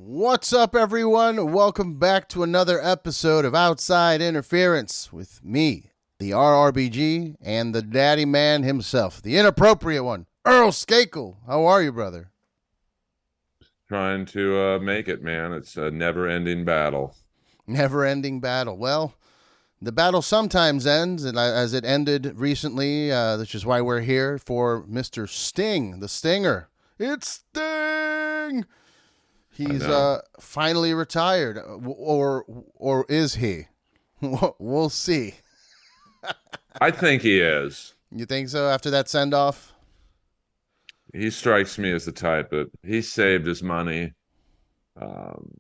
What's up, everyone? Welcome back to another episode of Outside Interference with me, the RRBG, and the daddy man himself, the inappropriate one, Earl Skakel. How are you, brother? Trying to make it, man. It's a never-ending battle. Never-ending battle. Well, the battle sometimes ends, and as it ended recently, which is why we're here for Mr. Sting, the Stinger. It's Sting! I He's know. finally retired, or is he? We'll see. I think he is. You think so? After that send off? He strikes me as the type that he saved his money. Um,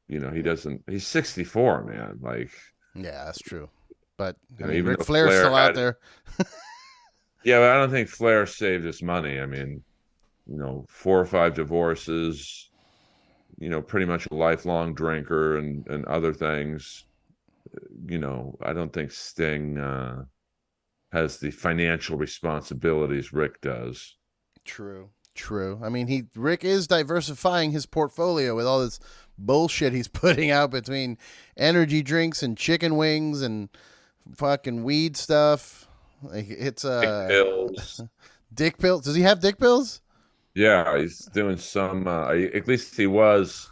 he doesn't. He's 64, man. Like, Yeah, that's true. But I mean, even Ric though Flair's Flair still out had, there. yeah, but I don't think Flair saved his money. I mean, 4 or 5 divorces. Pretty much a lifelong drinker and other things. I don't think Sting has the financial responsibilities Rick does. True. True. I mean, Rick is diversifying his portfolio with all this bullshit he's putting out between energy drinks and chicken wings and fucking weed stuff. Like it's Dick pills. dick pills. Does he have dick pills? Yeah, he's doing some. At least he was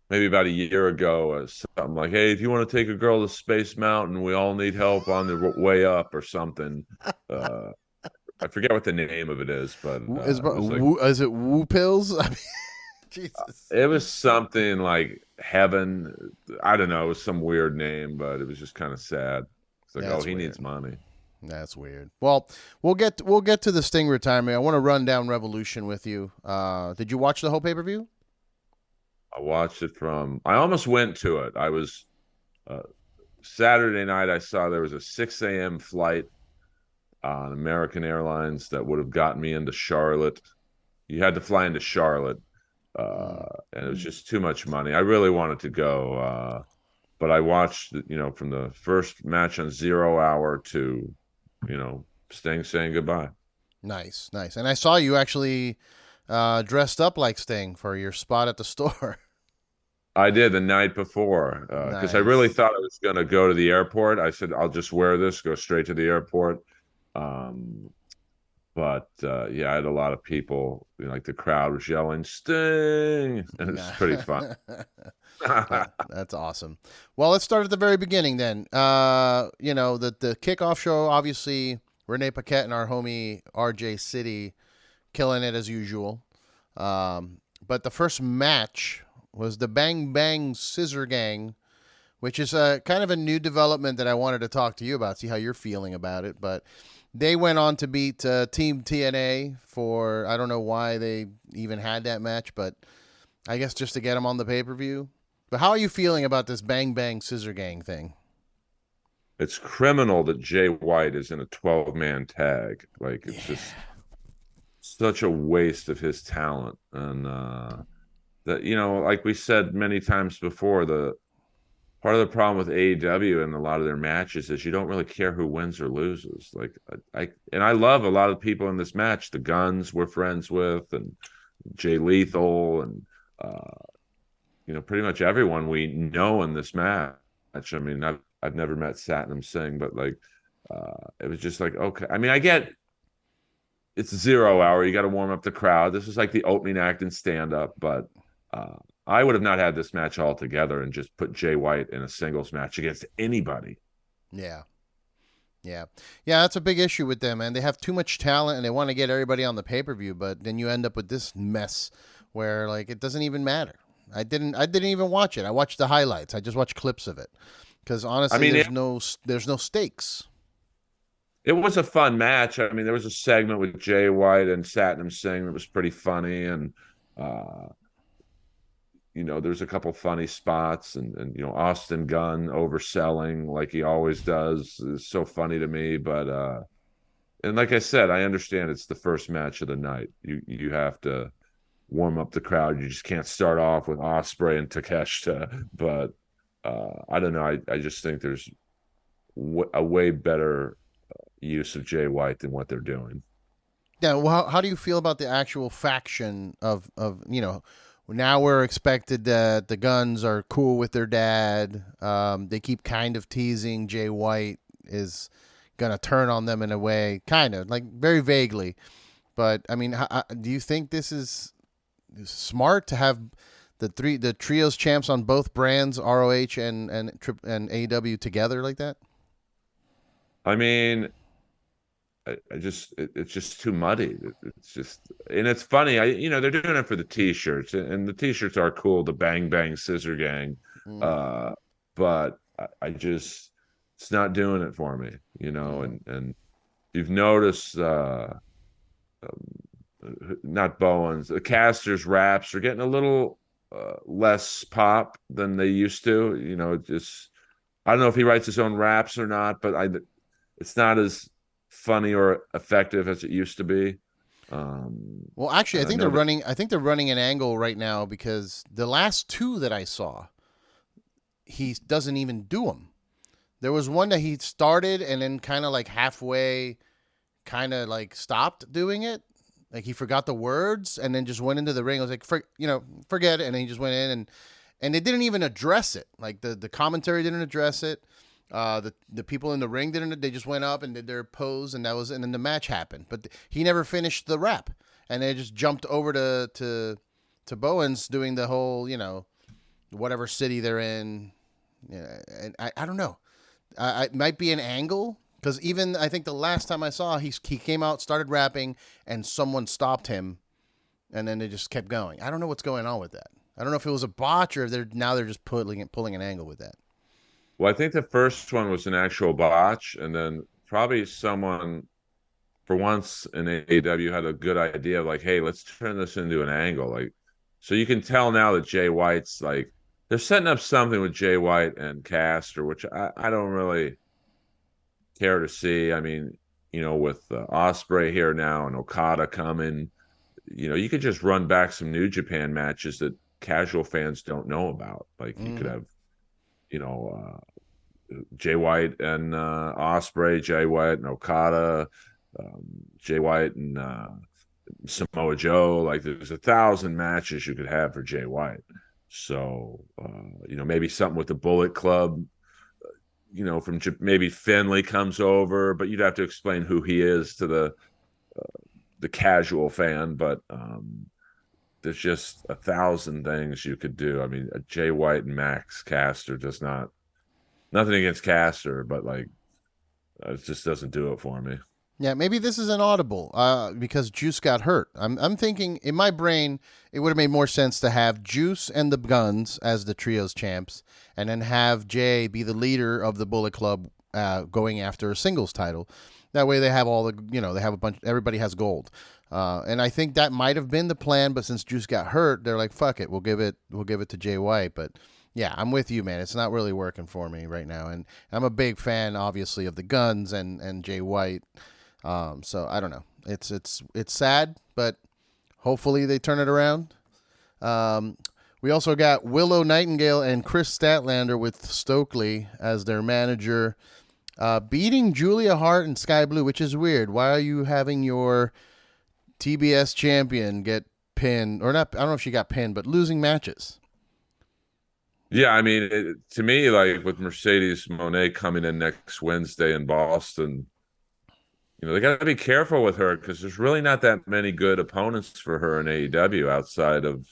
maybe about a year ago. Something like, "Hey, if you want to take a girl to Space Mountain, we all need help on the way up," or something. Uh, I forget what the name of it is, but it was like Is it woo pills? I mean, Jesus. it was something like heaven. I don't know. It was some weird name, but it was just kind of sad. It's like, oh, That's he weird. needs money. That's weird. Well, we'll get to the Sting retirement. I want to run down Revolution with you. Did you watch the whole pay per view? I watched it from. I almost went to it. I was uh, Saturday night. I saw there was a 6 a.m. flight on American Airlines that would have gotten me into Charlotte. You had to fly into Charlotte, and it was just too much money. I really wanted to go, but I watched, from the first match on Zero Hour to, Sting saying goodbye. Nice, nice. And I saw you actually dressed up like Sting for your spot at the store. I did the night before because I really Nice. thought I was going to go to the airport. I said, I'll just wear this, go straight to the airport. Um, But yeah, I had a lot of people, like the crowd was yelling "Sting," and it's pretty fun. That's awesome. Well, let's start at the very beginning then. The kickoff show, obviously, Renee Paquette and our homie RJ City killing it as usual. But the first match was the Bang Bang Scissor Gang, which is kind of a new development that I wanted to talk to you about, see how you're feeling about it. But they went on to beat Team TNA for, I don't know why they even had that match, but I guess just to get them on the pay per view. But how are you feeling about this Bang Bang Scissor Gang thing? It's criminal that Jay White is in a 12-man tag. Like, it's Yeah. just such a waste of his talent. And that, like we said many times before, the part of the problem with AEW and a lot of their matches is you don't really care who wins or loses. Like, I love a lot of people in this match. The Guns we're friends with, and Jay Lethal, and pretty much everyone we know in this match. I mean, I've never met Satnam Singh, but like, it was just like, okay. I mean, I get it's 0 hour. You got to warm up the crowd. This is like the opening act in stand up, but uh, I would have not had this match altogether and just put Jay White in a singles match against anybody. Yeah. Yeah. Yeah, that's a big issue with them, man. They have too much talent and they want to get everybody on the pay per view, but then you end up with this mess where like it doesn't even matter. I didn't even watch it. I watched the highlights. I just watched clips of it. Because I honestly, mean, there's no stakes. it was a fun match. I mean, there was a segment with Jay White and Satnam Singh that was pretty funny, and uh, there's a couple funny spots, and Austin Gunn overselling like he always does is so funny to me. But and like I said, I understand it's the first match of the night. You have to warm up the crowd. You just can't start off with Osprey and Takeshita. But I don't know. I just think there's a way better use of Jay White than what they're doing. Yeah, well, how do you feel about the actual faction of now we're expected that the Guns are cool with their dad. They keep kind of teasing Jay White is gonna turn on them in a way, kind of like very vaguely. But I mean, do you think this is smart to have the trios champs on both brands, ROH and AEW together like that? I mean, I just it's just too muddy. It's just, and it's funny. They're doing it for the t-shirts, and the t-shirts are cool. The Bang Bang Scissor Gang, Mm, uh, but I just it's not doing it for me. mm, And you've noticed not Bowens, the Casters raps are getting a little less pop than they used to. Just I don't know if he writes his own raps or not, but it's not as funny or effective as it used to be. Well, actually, I And I think they're know that running. I think they're running an angle right now because the last two that I saw, he doesn't even do them. There was one that he started and then kind of like halfway, kind of like stopped doing it. Like he forgot the words and then just went into the ring. I was like, forget it. And then he just went in and they didn't even address it. Like the commentary didn't address it. The people in the ring didn't. They just went up and did their pose, and and then the match happened. But he never finished the rap, and they just jumped over to Bowens doing the whole, whatever city they're in. Yeah, and I don't know. It might be an angle because even I think the last time I saw, he came out, started rapping, and someone stopped him, and then they just kept going. I don't know what's going on with that. I don't know if it was a botch or if they're just pulling an angle with that. well, I think the first one was an actual botch, and then probably someone for once in AEW had a good idea of like, hey, let's turn this into an angle. Like, so you can tell now that Jay White's like they're setting up something with Jay White and Caster, which I don't really care to see. I mean, with Osprey here now and Okada coming, you could just run back some New Japan matches that casual fans don't know about. Like you could Mm-hmm. have, you know, Jay White and Osprey, Jay White and Okada, um, Jay White and Samoa Joe. Like there's 1,000 matches you could have for Jay White. So maybe something with the Bullet Club. From maybe Finley comes over, but you'd have to explain who he is to the casual fan. But there's just 1,000 things you could do. I mean, Jay White and Max Caster does not. Nothing against Caster, but like it just doesn't do it for me. Yeah, maybe this is an audible because Juice got hurt. I'm thinking in my brain it would have made more sense to have Juice and the Guns as the trios champs, and then have Jay be the leader of the Bullet Club going after a singles title. That way they have all they have a bunch. Everybody has gold, and I think that might have been the plan. But since Juice got hurt, they're like, fuck it, we'll give it to Jay White. But yeah, I'm with you, man. It's not really working for me right now, and I'm a big fan, obviously, of the Guns and Jay White. So I don't know. It's sad, but hopefully they turn it around. Um, we also got Willow Nightingale and Chris Statlander with Stokely as their manager, beating Julia Hart and Sky Blue, which is weird. Why are you having your TBS champion get pinned, or not? I don't know if she got pinned, but losing matches. Yeah, I mean, to me, like with Mercedes Monet coming in next Wednesday in Boston, they got to be careful with her because there's really not that many good opponents for her in AEW outside of,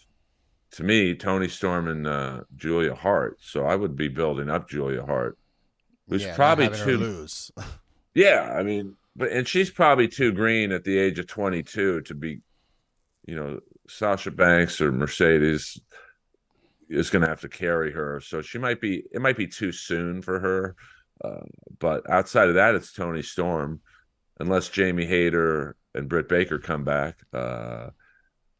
to me, Tony Storm and Julia Hart. So I would be building up Julia Hart, who's Yeah, not probably having her too. lose. Yeah, I mean, and she's probably too green at the age of 22 to be, you know, Sasha Banks or Mercedes is going to have to carry her. So it might be too soon for her. Uh, but outside of that, it's Tony Storm, unless Jamie Hayter and Britt Baker come back.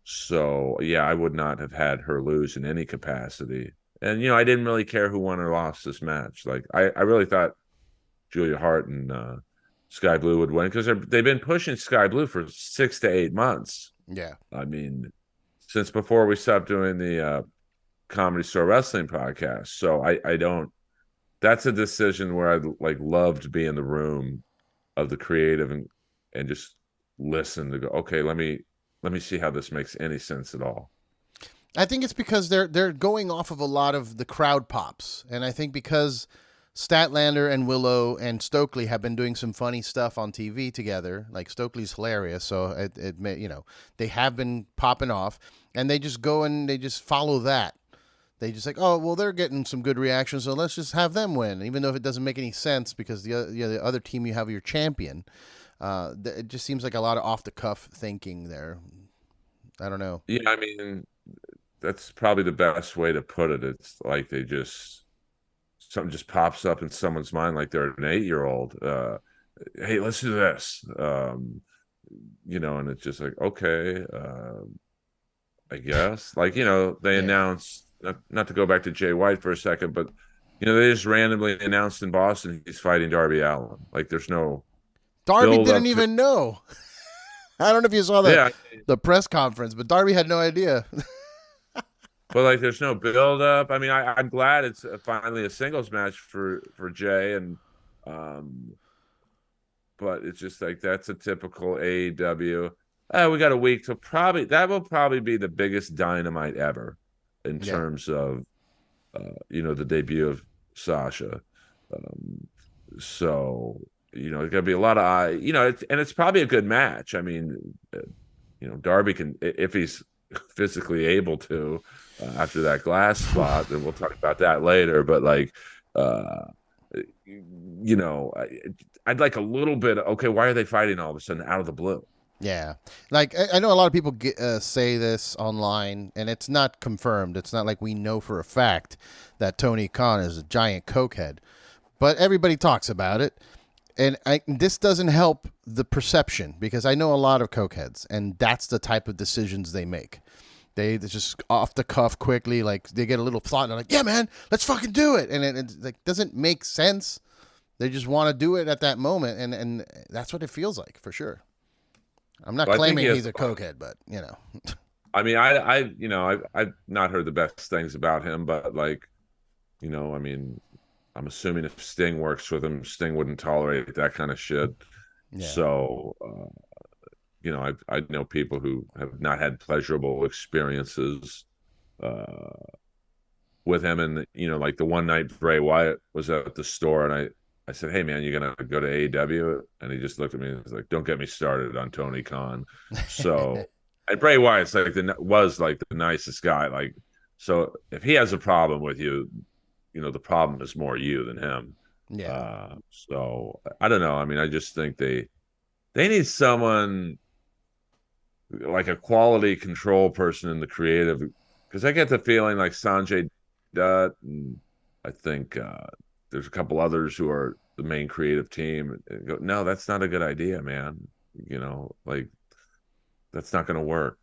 So yeah, I would not have had her lose in any capacity. And I didn't really care who won or lost this match. Like I really thought Julia Hart and Sky Blue would win because they've been pushing Sky Blue for 6 to 8 months. Yeah. I mean, since before we stopped doing the Comedy Store Wrestling podcast. So I don't. That's a decision where I like love to be in the room of the creative and just listen to go. Okay, let me see how this makes any sense at all. I think it's because they're going off of a lot of the crowd pops, and I think because Statlander and Willow and Stokely have been doing some funny stuff on TV together. Like Stokely's hilarious, so it may, they have been popping off, and they just go and they just follow that. They just like, oh well, they're getting some good reactions, so let's just have them win, even though if it doesn't make any sense because the other team you have your champion. It just seems like a lot of off the cuff thinking there. I don't know. Yeah, I mean, that's probably the best way to put it. It's like they just something just pops up in someone's mind, like they're an 8-year-old. Hey, let's do this. And it's just like, okay, I guess. Like, they Yeah. announced not to go back to Jay White for a second, but they just randomly announced in Boston he's fighting Darby Allin. Like, there's no Darby build didn't up to. even know. I don't know if you saw Yeah, the press conference, but Darby had no idea. but like, there's no build up. I mean, I'm glad it's finally a singles match for Jay, and um, but it's just like that's a typical AEW. We got a week to that will probably be the biggest dynamite ever in Yeah. terms of the debut of Sasha. Um, so it's gonna be a lot of and it's probably a good match. I mean, Darby can if he's physically able to after that glass spot, and we'll talk about that later. But like, uh, I'd like a little bit. Okay, why are they fighting all of a sudden out of the blue? Yeah. Like, I know a lot of people say this online, and it's not confirmed. It's not like we know for a fact that Tony Khan is a giant cokehead, but everybody talks about it. And this doesn't help the perception because I know a lot of cokeheads, and that's the type of decisions they make. They just off the cuff quickly, like they get a little thought and they're like, "Yeah, man, let's fucking do it," and it like doesn't make sense. They just want to do it at that moment, and that's what it feels like for sure. I'm not But I think he claiming has. he's a cokehead, but I mean, I've not heard the best things about him, but like, I mean, I'm assuming if Sting works with him, Sting wouldn't tolerate that kind of shit. yeah, So, I know people who have not had pleasurable experiences uh, with him, and like the one night Bray Wyatt was at the store, and I said, "Hey man, you gonna go to AEW?" And he just looked at me and was like, "Don't get me started on Tony Khan." So, and Bray Wyatt's was like the nicest guy. Like, so if he has a problem with you, the problem is more you than him. yeah, So I don't know. I mean, I just think they need someone like a quality control person in the creative, because I get the feeling like Sanjay Dutt, and I think there's a couple others who are the main creative team. And go, no, that's not a good idea, man. Like that's not going to work.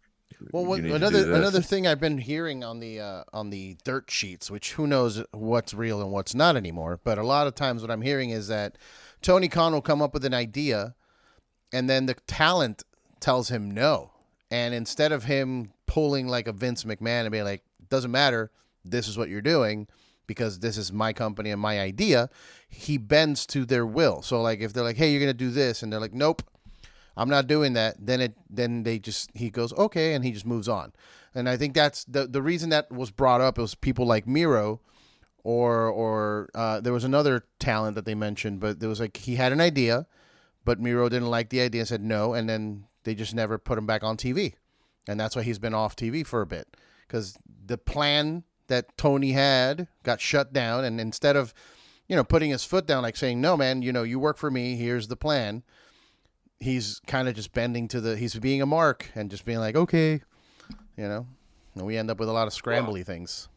Well, You need to do another this. thing I've been hearing on the dirt sheets, which who knows what's real and what's not anymore, but a lot of times what I'm hearing is that Tony Khan will come up with an idea, and then the talent tells him no, and instead of him pulling like a Vince McMahon and being like, "Doesn't matter, this is what you're doing," because this is my company and my idea, he bends to their will. So like if they're like, "Hey, you're gonna do this," and they're like, "Nope, I'm not doing that," then they just he goes okay and he just moves on. And I think that's the reason that was brought up. It was people like Miro or there was another talent that they mentioned, but there was like he had an idea, but Miro didn't like the idea and said no, and then they just never put him back on TV, and that's why he's been off TV for a bit because the plan that Tony had got shut down, and instead of putting his foot down like saying no man, you work for me, here's the plan, he's kind of just bending to he's being a mark and just being like, okay, and we end up with a lot of Well, scrambly things.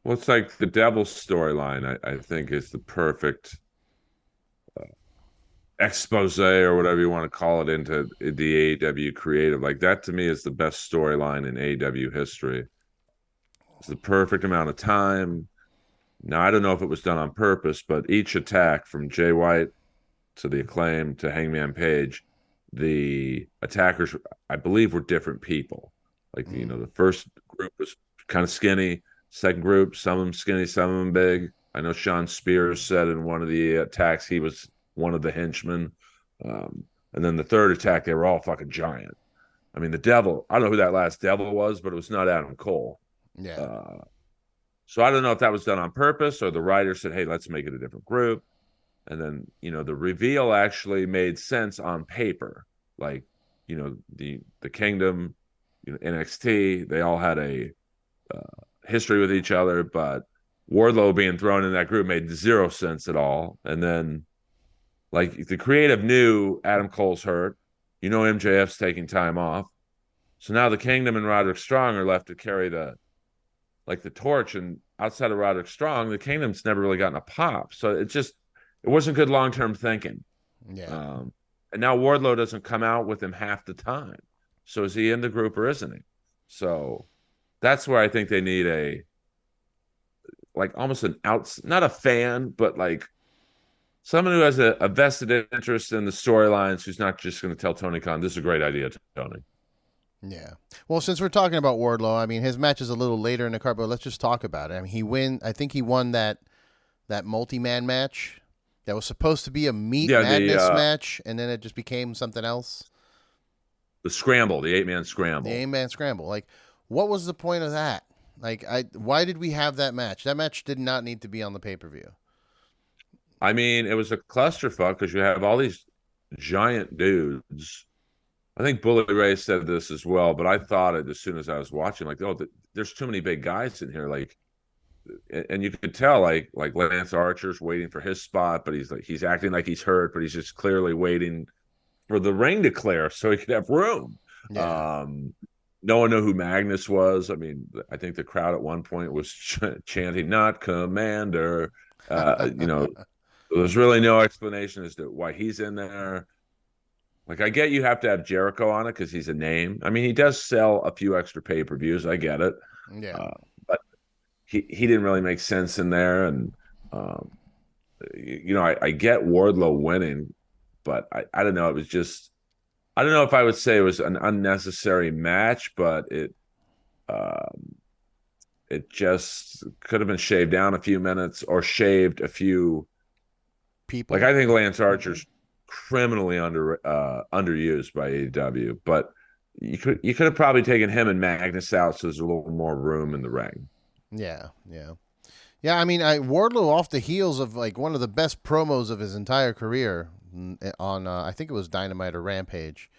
it's like the Devil's storyline. I think is the perfect expose or whatever you want to call it into the AEW creative. Like that to me is the best storyline in AEW history. It's the perfect amount of time. Now I don't know if it was done on purpose, but each attack from Jay White to the Acclaim to Hangman Page, the attackers I believe were different people. Like Mm. the first group was kind of skinny. Second group, some of them skinny, some of them big. I know Sean Spears said in one of the attacks he was one of the henchmen. And then the third attack, they were all fucking giant. I mean, the devil, I don't know who that last devil was, but it was not Adam Cole. Yeah. Uh, so I don't know if that was done on purpose or the writer said, hey, let's make it a different group. And then, the reveal actually made sense on paper. Like, the Kingdom, NXT, they all had a history with each other, but Wardlow being thrown in that group made zero sense at all. And then, like, the creative knew Adam Cole's hurt. MJF's taking time off. So now the Kingdom and Roderick Strong are left to carry the torch. And outside of Roderick Strong, the Kingdom's never really gotten a pop. So it wasn't good long term thinking. Yeah. And now Wardlow doesn't come out with him half the time. So is he in the group or isn't he? So that's where I think they need almost not a fan, but like someone who has a vested interest in the storylines, who's not just going to tell Tony Khan, this is a great idea, Tony. Yeah. Well, since we're talking about Wardlow, I mean, his match is a little later in the card, but let's just talk about it. I mean, I think he won that multi-man match that was supposed to be a Meat Yeah, Madness match, and then it just became something else. The scramble, the 8-man scramble. The 8-man scramble. Like, what was the point of that? Like, why did we have that match? That match did not need to be on the pay-per-view. I mean, it was a clusterfuck because you have all these giant dudes. I think Bully Ray said this as well, but I thought it as soon as I was watching, like, oh, there's too many big guys in here. Like, and you could tell, like Lance Archer's waiting for his spot, but he's acting like he's hurt, but he's just clearly waiting for the ring to clear so he could have room. Yeah. No one knew who Magnus was. I mean, I think the crowd at one point was chanting "Not Commander." There's really no explanation as to why he's in there. Like, I get you have to have Jericho on it because he's a name. I mean, he does sell a few extra pay-per-views. I get it. Yeah. But he didn't really make sense in there. And, I get Wardlow winning, but I don't know. It was just, I don't know if I would say it was an unnecessary match, but it just could have been shaved down a few minutes or shaved a few people. Like, I think Lance Archer's criminally underused by AEW, but you could have probably taken him and Magnus out so there's a little more room in the ring. Yeah, yeah. Yeah, I mean, Wardlow off the heels of like one of the best promos of his entire career on I think it was Dynamite or Rampage.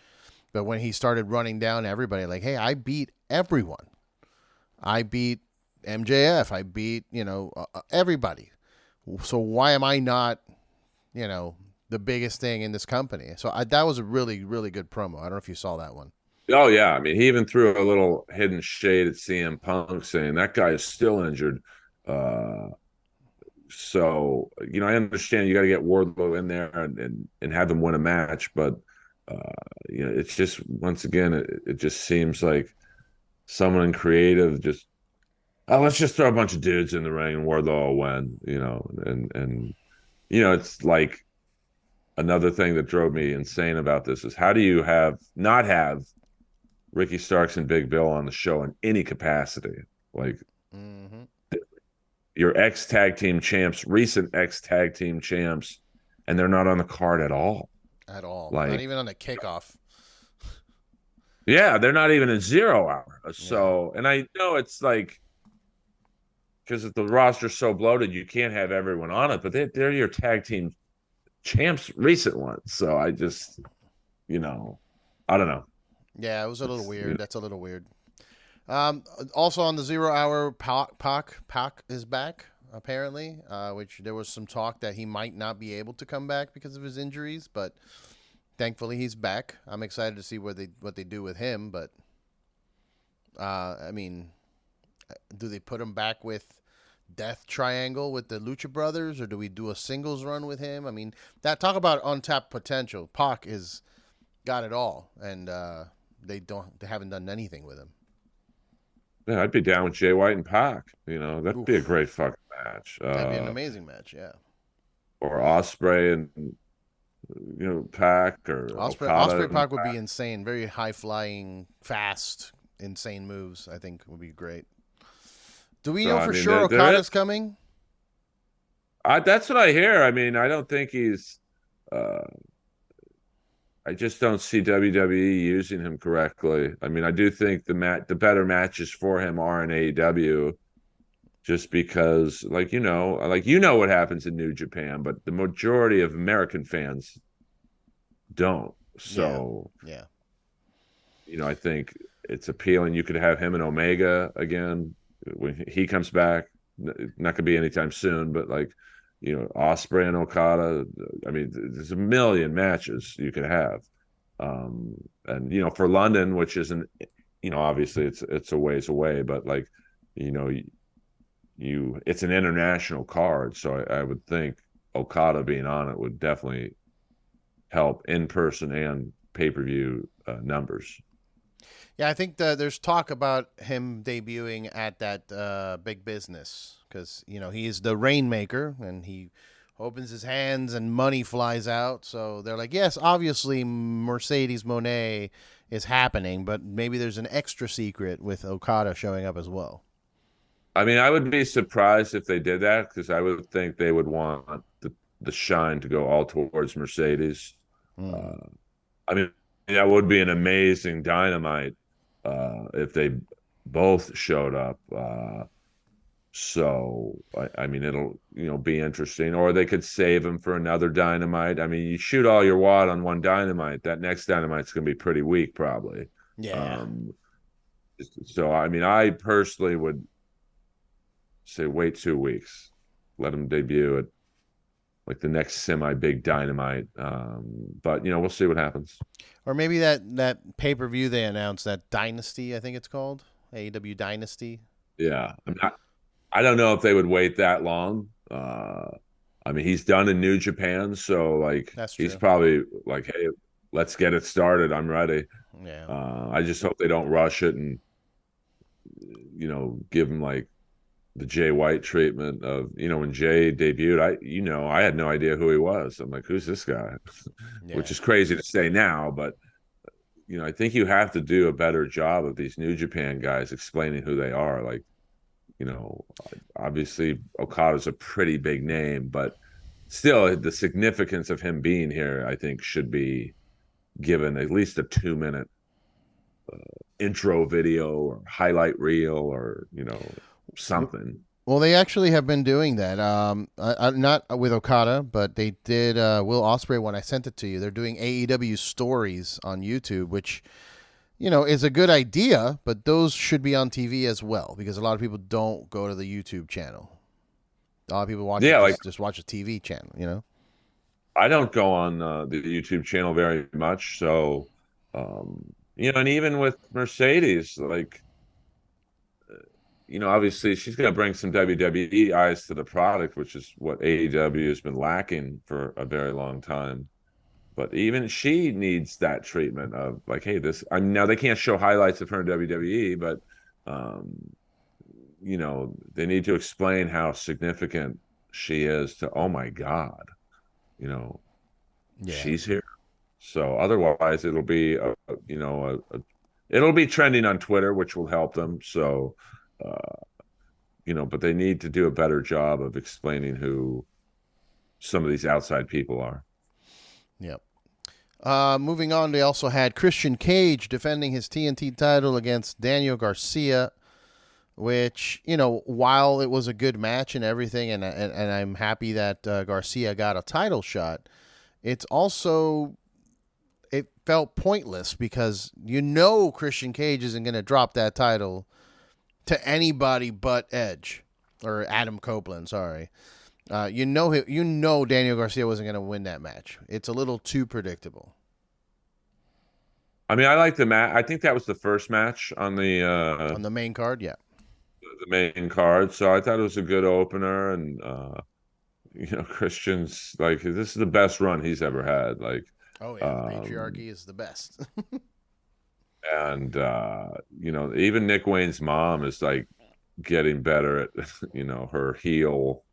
But when he started running down everybody, like, hey, I beat everyone. I beat MJF. I beat, everybody. So why am I not, the biggest thing in this company? So that was a really, really good promo. I don't know if you saw that one. Oh, yeah. I mean, he even threw a little hidden shade at CM Punk saying that guy is still injured. So, I understand you got to get Wardlow in there and have him win a match. But, it's just, once again, it just seems like someone creative just, let's just throw a bunch of dudes in the ring and Wardlow will win, and it's like another thing that drove me insane about this is how do you not have Ricky Starks and Big Bill on the show in any capacity? Like, your ex-tag team champs, recent ex-tag team champs, and they're not on the card at all. At all. Like, not even on the kickoff. Yeah, they're not even in 0 hour. So, and I know it's like, because the roster's so bloated, you can't have everyone on it, but they're your tag team champs, recent ones. So I just, I don't know. Yeah, it was a little weird. That's a little weird. Also on the 0 hour, Pac is back apparently, which there was some talk that he might not be able to come back because of his injuries, but thankfully he's back. I'm excited to see what they do with him, but I mean, do they put him back with Death Triangle with the Lucha Brothers, or do we do a singles run with him? I mean, talk about untapped potential. Pac is got it all, and they haven't done anything with him. Yeah, I'd be down with Jay White and Pac. That'd be a great fucking match. That'd be an amazing match, yeah. Or Ospreay and Pac, or Ospreay Pac would be insane. Very high flying, fast, insane moves. I think would be great. Do we know for sure Okada's coming? That's what I hear. I mean, I don't think he's I just don't see WWE using him correctly. I mean, I do think the better matches for him are in AEW, just because, like what happens in New Japan, but the majority of American fans don't. Yeah, So, yeah, I think it's appealing. You could have him and Omega again when he comes back. Not going to be anytime soon, but like, Osprey and Okada. I mean, there's a million matches you could have. And for London, which isn't, obviously it's a ways away, but like, you know, it's an international card, so I would think Okada being on it would definitely help in person and pay-per-view numbers. yeah. I think there's talk about him debuting at that big business because he's the rainmaker and he opens his hands and money flies out. So they're like, yes, obviously Mercedes Monet is happening, but maybe there's an extra secret with Okada showing up as well. I mean, I would be surprised if they did that, because I would think they would want the shine to go all towards Mercedes. Mm. Uh, I mean, that would be an amazing dynamite if they both showed up. So I mean, it'll be interesting, or they could save him for another dynamite. I mean, you shoot all your wad on one dynamite, that next dynamite's going to be pretty weak, probably. Yeah. Um, so I mean, I personally would say wait 2 weeks, let him debut at like the next semi big dynamite. But we'll see what happens. Or maybe that pay per view they announced, that Dynasty, I think it's called AEW Dynasty. Yeah, I don't know if they would wait that long. I mean, he's done in New Japan, so like That's he's true. probably like, hey, let's get it started. I'm ready. Yeah. I just hope they don't rush it and give him like the Jay White treatment of when Jay debuted. I had no idea who he was. I'm like, who's this guy? Which Yeah. is crazy to say now, but I think you have to do a better job of these New Japan guys explaining who they are. Like, you know, obviously Okada's a pretty big name, but still the significance of him being here, I think, should be given at least a 2 minute intro video or highlight reel, or something. Well, they actually have been doing that. Not with Okada, but they did Will Ospreay when I sent it to you. They're doing AEW stories on YouTube, which is a good idea, but those should be on TV as well because a lot of people don't go to the YouTube channel. A lot of people watch it Yeah, like just watch a TV channel. I don't go on the YouTube channel very much, so and even with Mercedes, like obviously she's going to bring some WWE eyes to the product, which is what AEW has been lacking for a very long time. But even she needs that treatment of like, hey, this. I mean, now they can't show highlights of her in WWE, but um, they need to explain how significant she is to. Oh my God, you know, Yeah. she's here. So otherwise, it'll be it'll be trending on Twitter, which will help them. So but they need to do a better job of explaining who some of these outside people are. Yep. Moving on, they also had Christian Cage defending his TNT title against Daniel Garcia, which, while it was a good match and everything, and I'm happy that Garcia got a title shot, it's also, it felt pointless because Christian Cage isn't going to drop that title to anybody but Edge or Adam Copeland. Sorry, Daniel Garcia wasn't going to win that match. It's a little too predictable. I mean, I like the match. I think that was the first match on On the main card, yeah. the main card, so I thought it was a good opener. And Christian's like, this is the best run he's ever had. Like, Oh yeah, the um, patriarchy is the best. and even Nick Wayne's mom is like getting better at her heel,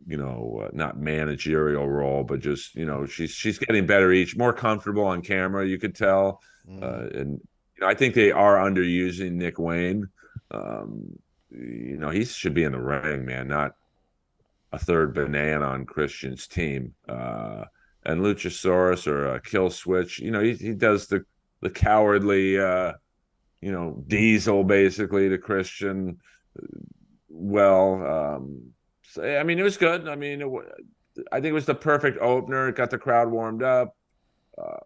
not managerial role, but just she's getting better, each more comfortable on camera, you could tell. Mm, And I think they are underusing Nick Wayne. He should be in the ring, man, not a third banana on Christian's team. and Luchasaurus or Kill Switch. He does the cowardly Diesel basically to Christian. Well, so, I mean, it was good. I mean, I think it was the perfect opener. It got the crowd warmed up. Uh,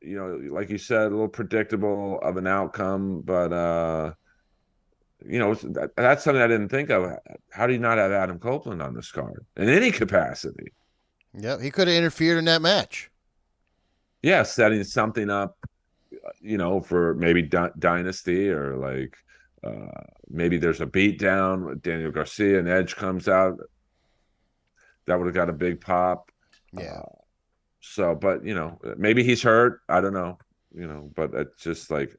like you said, a little predictable of an outcome, but that's something I didn't think of. How do you not have Adam Copeland on this card in any capacity? Yep, he could have interfered in that match. Yeah, setting something up, for maybe Dynasty or like maybe there's a beatdown. Daniel Garcia and Edge comes out. That would have got a big pop. Yeah, Uh, but maybe he's hurt. I don't know. But it's just like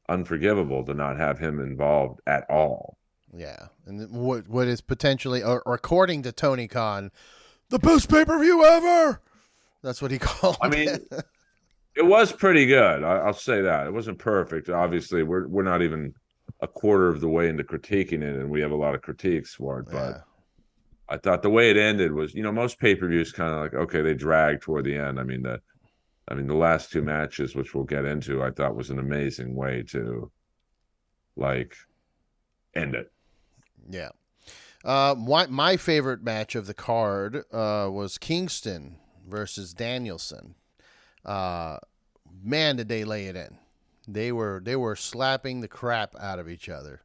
unforgivable to not have him involved at all. yeah. And what is potentially, or according to Tony Khan, the best pay-per-view ever. That's what he I called mean, it. it was pretty good. I'll say that it wasn't perfect. Obviously, we're not even a quarter of the way into critiquing it, and we have a lot of critiques for it. But Yeah, I thought the way it ended was, most pay per views kind of like, okay, they drag toward the end. I mean the last two matches, which we'll get into, I thought was an amazing way to like end it. yeah. My favorite match of the card was Kingston versus Danielson. Uh, man, did they lay it in? They were slapping the crap out of each other.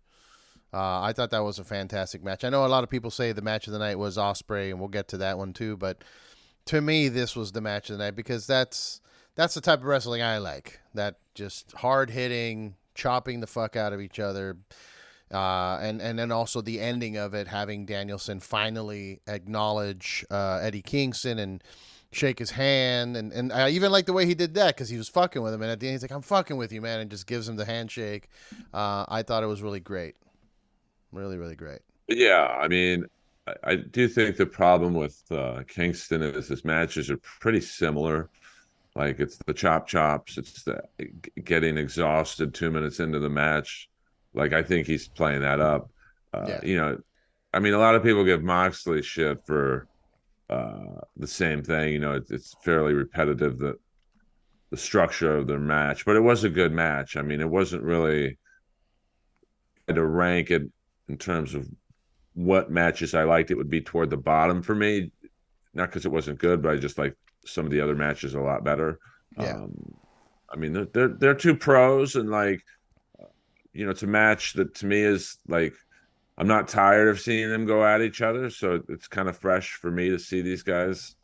I thought that was a fantastic match. I know a lot of people say the match of the night was Osprey, and we'll get to that one too. But to me, this was the match of the night because that's the type of wrestling I like. That just hard hitting, chopping the fuck out of each other, and then also the ending of it, having Danielson finally acknowledge Eddie Kingston and shake his hand, and I even like the way he did that because he was fucking with him, and at the end he's like, "I'm fucking with you, man," and just gives him the handshake. I thought it was really great, really really great. But yeah, I mean, I do think the problem with Kingston is his matches are pretty similar. Like it's the chop chops, it's the getting exhausted 2 minutes into the match. Like I think he's playing that up. Yeah, I mean, a lot of people give Moxley shit for the same thing. It's fairly repetitive, the structure of their match, but it was a good match. I mean, it wasn't really to rank it in terms of what matches I liked. It would be toward the bottom for me, not because it wasn't good, but I just like some of the other matches a lot better. yeah, Um, I mean, they're two pros, and like it's a match that to me is like I'm not tired of seeing them go at each other, so it's kind of fresh for me to see these guys.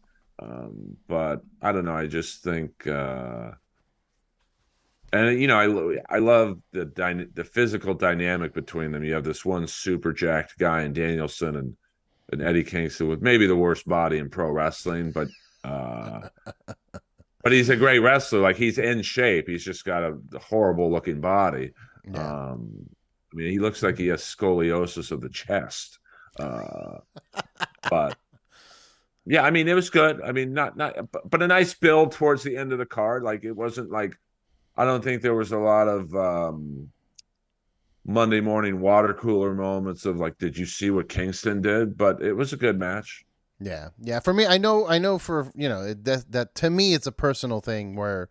But I don't know. I just think, and I love the physical dynamic between them. You have this one super jacked guy in Danielson and Eddie Kingston with maybe the worst body in pro wrestling, uh, but he's a great wrestler. Like he's in shape. He's just got a horrible looking body. yeah, I mean, he looks like he has scoliosis of the chest. Uh, but yeah, I mean, it was good. I mean, not, but a nice build towards the end of the card. Like it wasn't like I don't think there was a lot of Monday morning water cooler moments of like, did you see what Kingston did? But it was a good match. yeah, yeah. For me, I know for that to me it's a personal thing where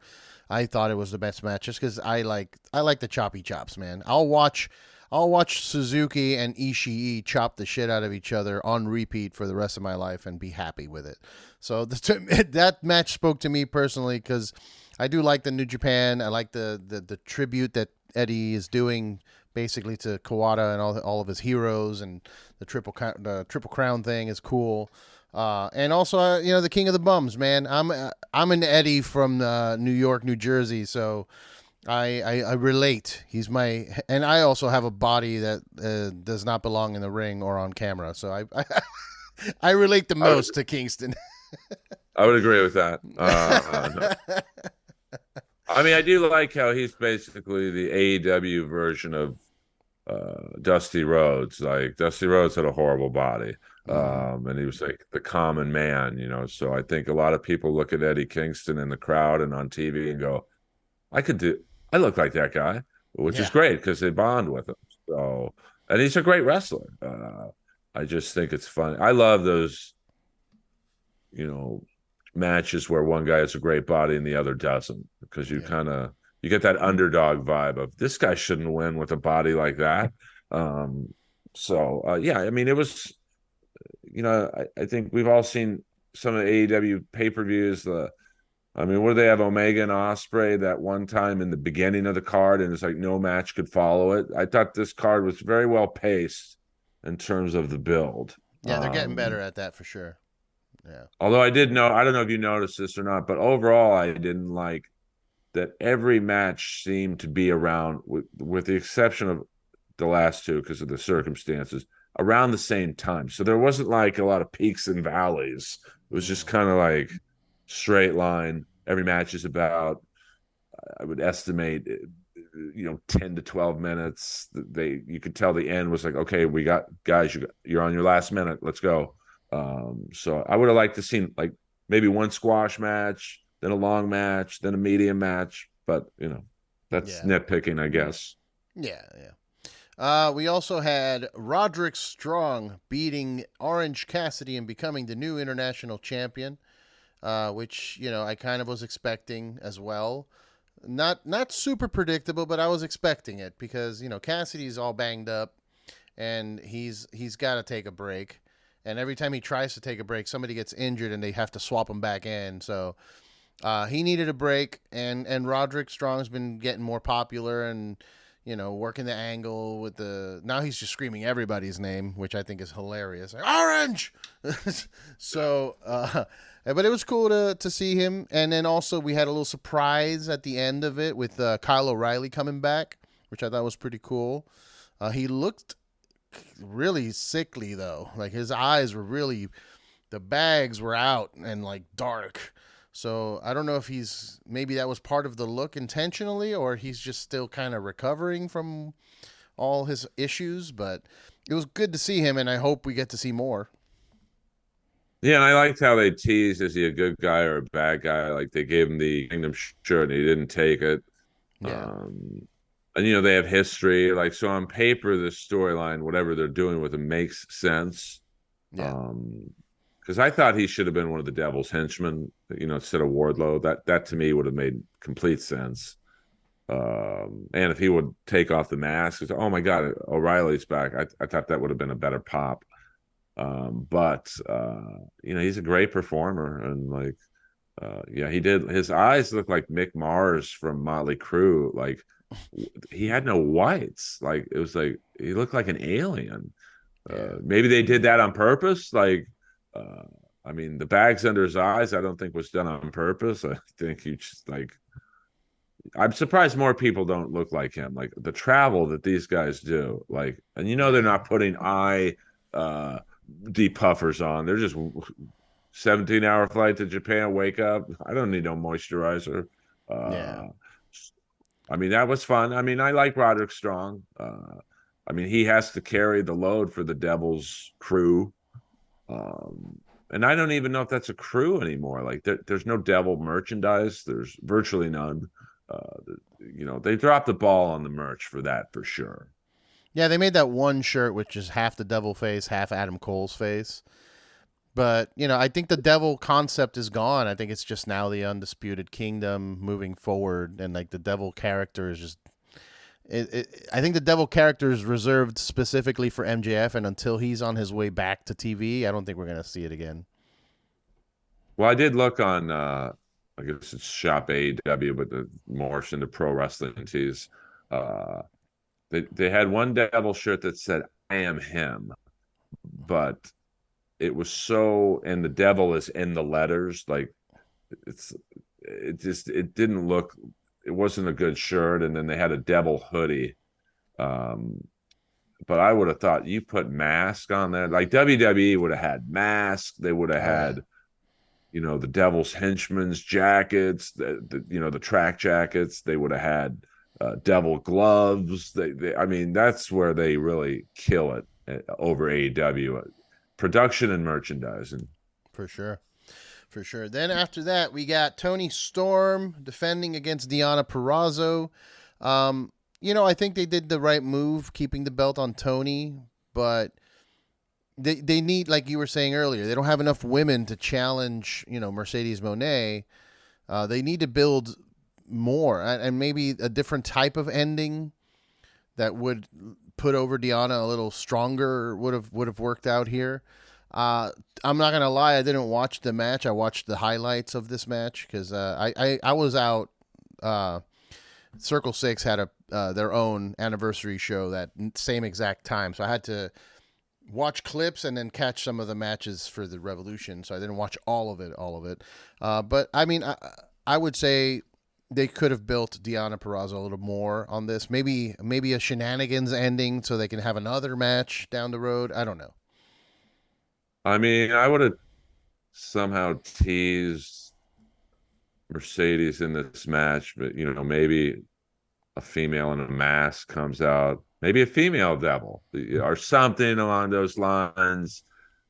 I thought it was the best match just because I like the choppy chops, man. I'll watch Suzuki and Ishii chop the shit out of each other on repeat for the rest of my life and be happy with it. So that match spoke to me personally because I do like the New Japan. I like the tribute that Eddie is doing basically to Kawada and all of his heroes, and the triple crown thing is cool. And also, the King of the Bums, man. I'm an Eddie from New York, New Jersey, so I relate. He's and I also have a body that does not belong in the ring or on camera, so I relate the I would, most to Kingston. I would agree with that. No. I mean, I do like how he's basically the AEW version of Dusty Rhodes. Like Dusty Rhodes had a horrible body, Hmm. and he was like the common man. So I think a lot of people look at Eddie Kingston in the crowd and on TV and go, I could do. I look like that guy, which is Yeah, great because they bond with him. So, and he's a great wrestler. I just think it's fun. I love those, you know, matches where one guy has a great body and the other doesn't, because Yeah. you get that underdog vibe of this guy shouldn't win with a body like that. Um, yeah, I mean, it was, I think we've all seen some of the AEW pay-per-views. I mean, where they have Omega and Osprey that one time in the beginning of the card, and it's like no match could follow it. I thought this card was very well paced in terms of the build. Yeah, they're getting better at that for sure. Yeah. Although I don't know if you noticed this or not, but overall, I didn't like that every match seemed to be around, with the exception of the last two because of the circumstances, around the same time. So there wasn't like a lot of peaks and valleys. It was just Mm. kind of like straight line. Every match is about, I would estimate, 10 to 12 minutes. You could tell the end was like, okay, we got guys, you're on your last minute. Let's go. So I would have liked to seen like maybe one squash match, then a long match, then a medium match. But that's Yeah. nitpicking, I guess. Yeah. Yeah. We also had Roderick Strong beating Orange Cassidy and becoming the new international champion, which I kind of was expecting as well. Not super predictable, but I was expecting it because Cassidy's all banged up and he's got to take a break. And every time he tries to take a break, somebody gets injured and they have to swap him back in. So he needed a break, and Roderick Strong's been getting more popular and working the angle with the. Now he's just screaming everybody's name, which I think is hilarious. Like, Orange. So, but it was cool to see him, and then also we had a little surprise at the end of it with Kyle O'Reilly coming back, which I thought was pretty cool. He looked really sickly though, like his eyes were really, the bags were out and like dark. So I don't know if maybe that was part of the look intentionally, or he's just still kind of recovering from all his issues. But it was good to see him, and I hope we get to see more. Yeah, and I liked how they teased, is he a good guy or a bad guy? Like they gave him the Kingdom shirt and he didn't take it. Yeah, Um, and they have history. Like, so on paper, the storyline, whatever they're doing with him, makes sense. yeah, Um, because I thought he should have been one of the Devil's henchmen, instead of Wardlow. That to me would have made complete sense. And if he would take off the mask, oh my God, O'Reilly's back. I thought that would have been a better pop. But he's a great performer, and like, yeah, he did. His eyes look like Mick Mars from Motley Crue. Like he had no whites. Like it was like he looked like an alien. yeah, Maybe they did that on purpose. Like, uh, I mean, the bags under his eyes, I don't think was done on purpose. I think he just like. I'm surprised more people don't look like him. Like the travel that these guys do, like, and they're yeah, not putting eye uh depuffers on. They're just 17-hour flight to Japan. Wake up. I don't need no moisturizer. yeah, Uh, I mean, that was fun. I mean, I like Roderick Strong. I mean, he has to carry the load for the Devil's crew. Um, and I don't even know if that's a crew anymore. Like, there's no Devil merchandise. There's virtually none. They dropped the ball on the merch for that for sure. yeah. They made that one shirt which is half the devil face, half Adam Cole's face. But I think the devil concept is gone. I think it's just now the undisputed kingdom moving forward, and like the devil character is just. I think the devil character is reserved specifically for MJF, and until he's on his way back to TV, I don't think we're gonna see it again. Well, I did look on, I guess it's Shop AEW, but the morphs into pro wrestling tees. Uh, they had one Devil shirt that said "I am him," but it was so, and the devil is in the letters, like it's it didn't look, it wasn't a good shirt. And then they had a devil hoodie. Um, but I would have thought you put mask on that. Like WWE would have had mask. They would have Oh yeah, had, the devil's henchmen's jackets, the track jackets. They would have had devil gloves. I mean, that's where they really kill it over AEW, production and merchandising. for sure. For sure. Then after that, we got Tony Storm defending against Deonna Purrazzo. I think they did the right move keeping the belt on Tony, but they need, like you were saying earlier, they don't have enough women to challenge, Mercedes Monet. They need to build more, and maybe a different type of ending that would put over Deanna a little stronger would have worked out here. Uh, I'm not gonna lie, I didn't watch the match. I watched the highlights of this match because I was out. Uh, Circle Six had a their own anniversary show that same exact time, so I had to watch clips and then catch some of the matches for the Revolution. So I didn't watch all of it. But I mean, I would say they could have built Deanna Purrazzo a little more on this. Maybe a shenanigans ending so they can have another match down the road. I don't know. I mean, I would have somehow teased Mercedes in this match, but maybe a female in a mask comes out, maybe a female devil or something along those lines,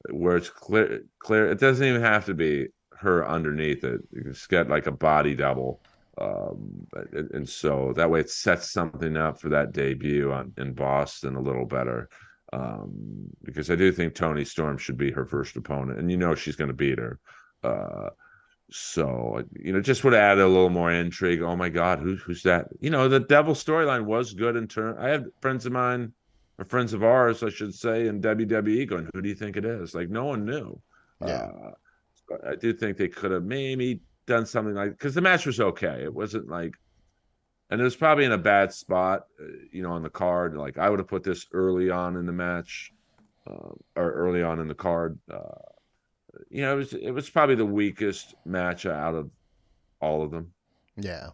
where it's clear. It doesn't even have to be her underneath it. You can just get like a body double, and so that way it sets something up for that debut in Boston a little better. Because I do think Toni Storm should be her first opponent, and she's going to beat her. Uh, so just would add a little more intrigue. Oh my God, who's that? The Devil storyline was good in turn. I have friends of mine, or friends of ours, I should say, in WWE going, "Who do you think it is?" Like no one knew. Yeah, Uh, I do think they could have maybe done something like, because the match was okay. It wasn't like, and it was probably in a bad spot, on the card. Like I would have put this early on in the match, or early on in the card. It was probably the weakest match out of all of them. yeah,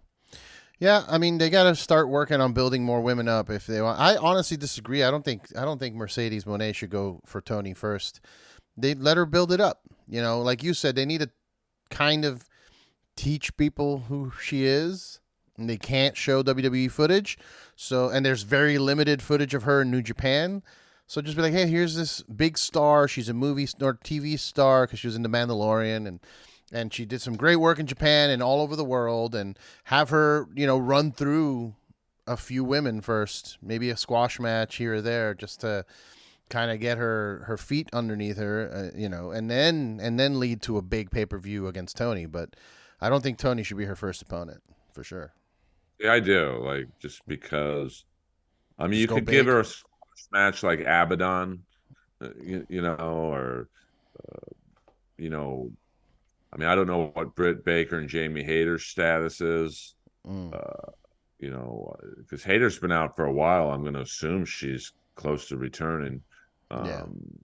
yeah. I mean, they got to start working on building more women up if they want. I honestly disagree. I don't think Mercedes Monet should go for Tony first. They let her build it up. Like you said, they need to kind of teach people who she is, and they can't show WWE footage. So, and there's very limited footage of her in New Japan. So just be like, hey, here's this big star. She's a movie or TV star because she was in The Mandalorian, and she did some great work in Japan and all over the world. And have her, run through a few women first, maybe a squash match here or there, just to kind of get her feet underneath her, and then lead to a big pay-per-view against Tony. But I don't think Tony should be her first opponent for sure. Yeah, I do. Like just because, I mean, Just you go could give big. her a match like Abaddon, or you know, I mean, I don't know what Britt Baker and Jamie Hayter's status is. Mm, Uh, because Hayter's been out for a while. I'm going to assume she's close to returning. yeah, Um,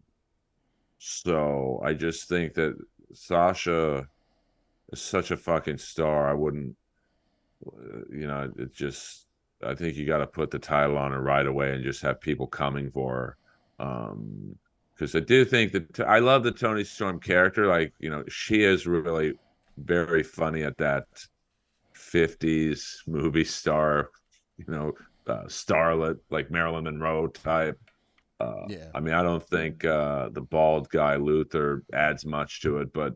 so I just think that Sasha is such a fucking star. I wouldn't, it just, I think you got to put the title on her right away and just have people coming for her. Because I do think that I love the Tony Storm character. Like, she is really very funny at that 50s movie star, you know, starlet, like Marilyn Monroe type. yeah, I mean, I don't think the bald guy Luther adds much to it, but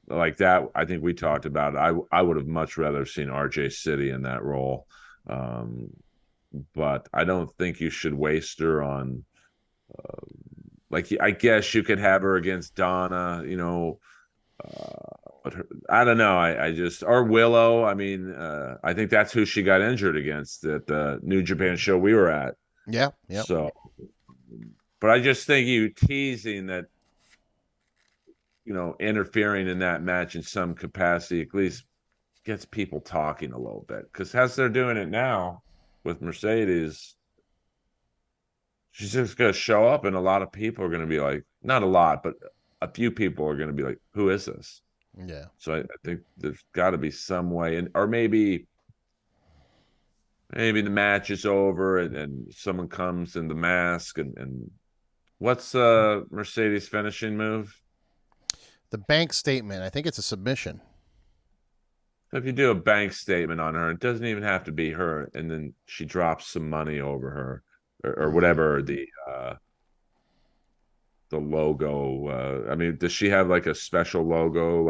like that, I think we talked about it. I would have much rather seen RJ City in that role. Um, but I don't think you should waste her on, like, I guess you could have her against Donna, but I don't know. I just, or Willow. I mean, I think that's who she got injured against at the New Japan show we were at. yeah, yep, So, but I just think you teasing that, interfering in that match in some capacity at least gets people talking a little bit. Because as they're doing it now with Mercedes, she's just going to show up, and a lot of people are going to be like, not a lot, but a few people are going to be like, "Who is this?" yeah. So I think there's got to be some way, and or maybe the match is over, and someone comes in the mask, and what's Mercedes' finishing move? The bank statement. I think it's a submission. So if you do a bank statement on her, it doesn't even have to be her, and then she drops some money over her, or Mm. whatever the logo. I mean, does she have like a special logo,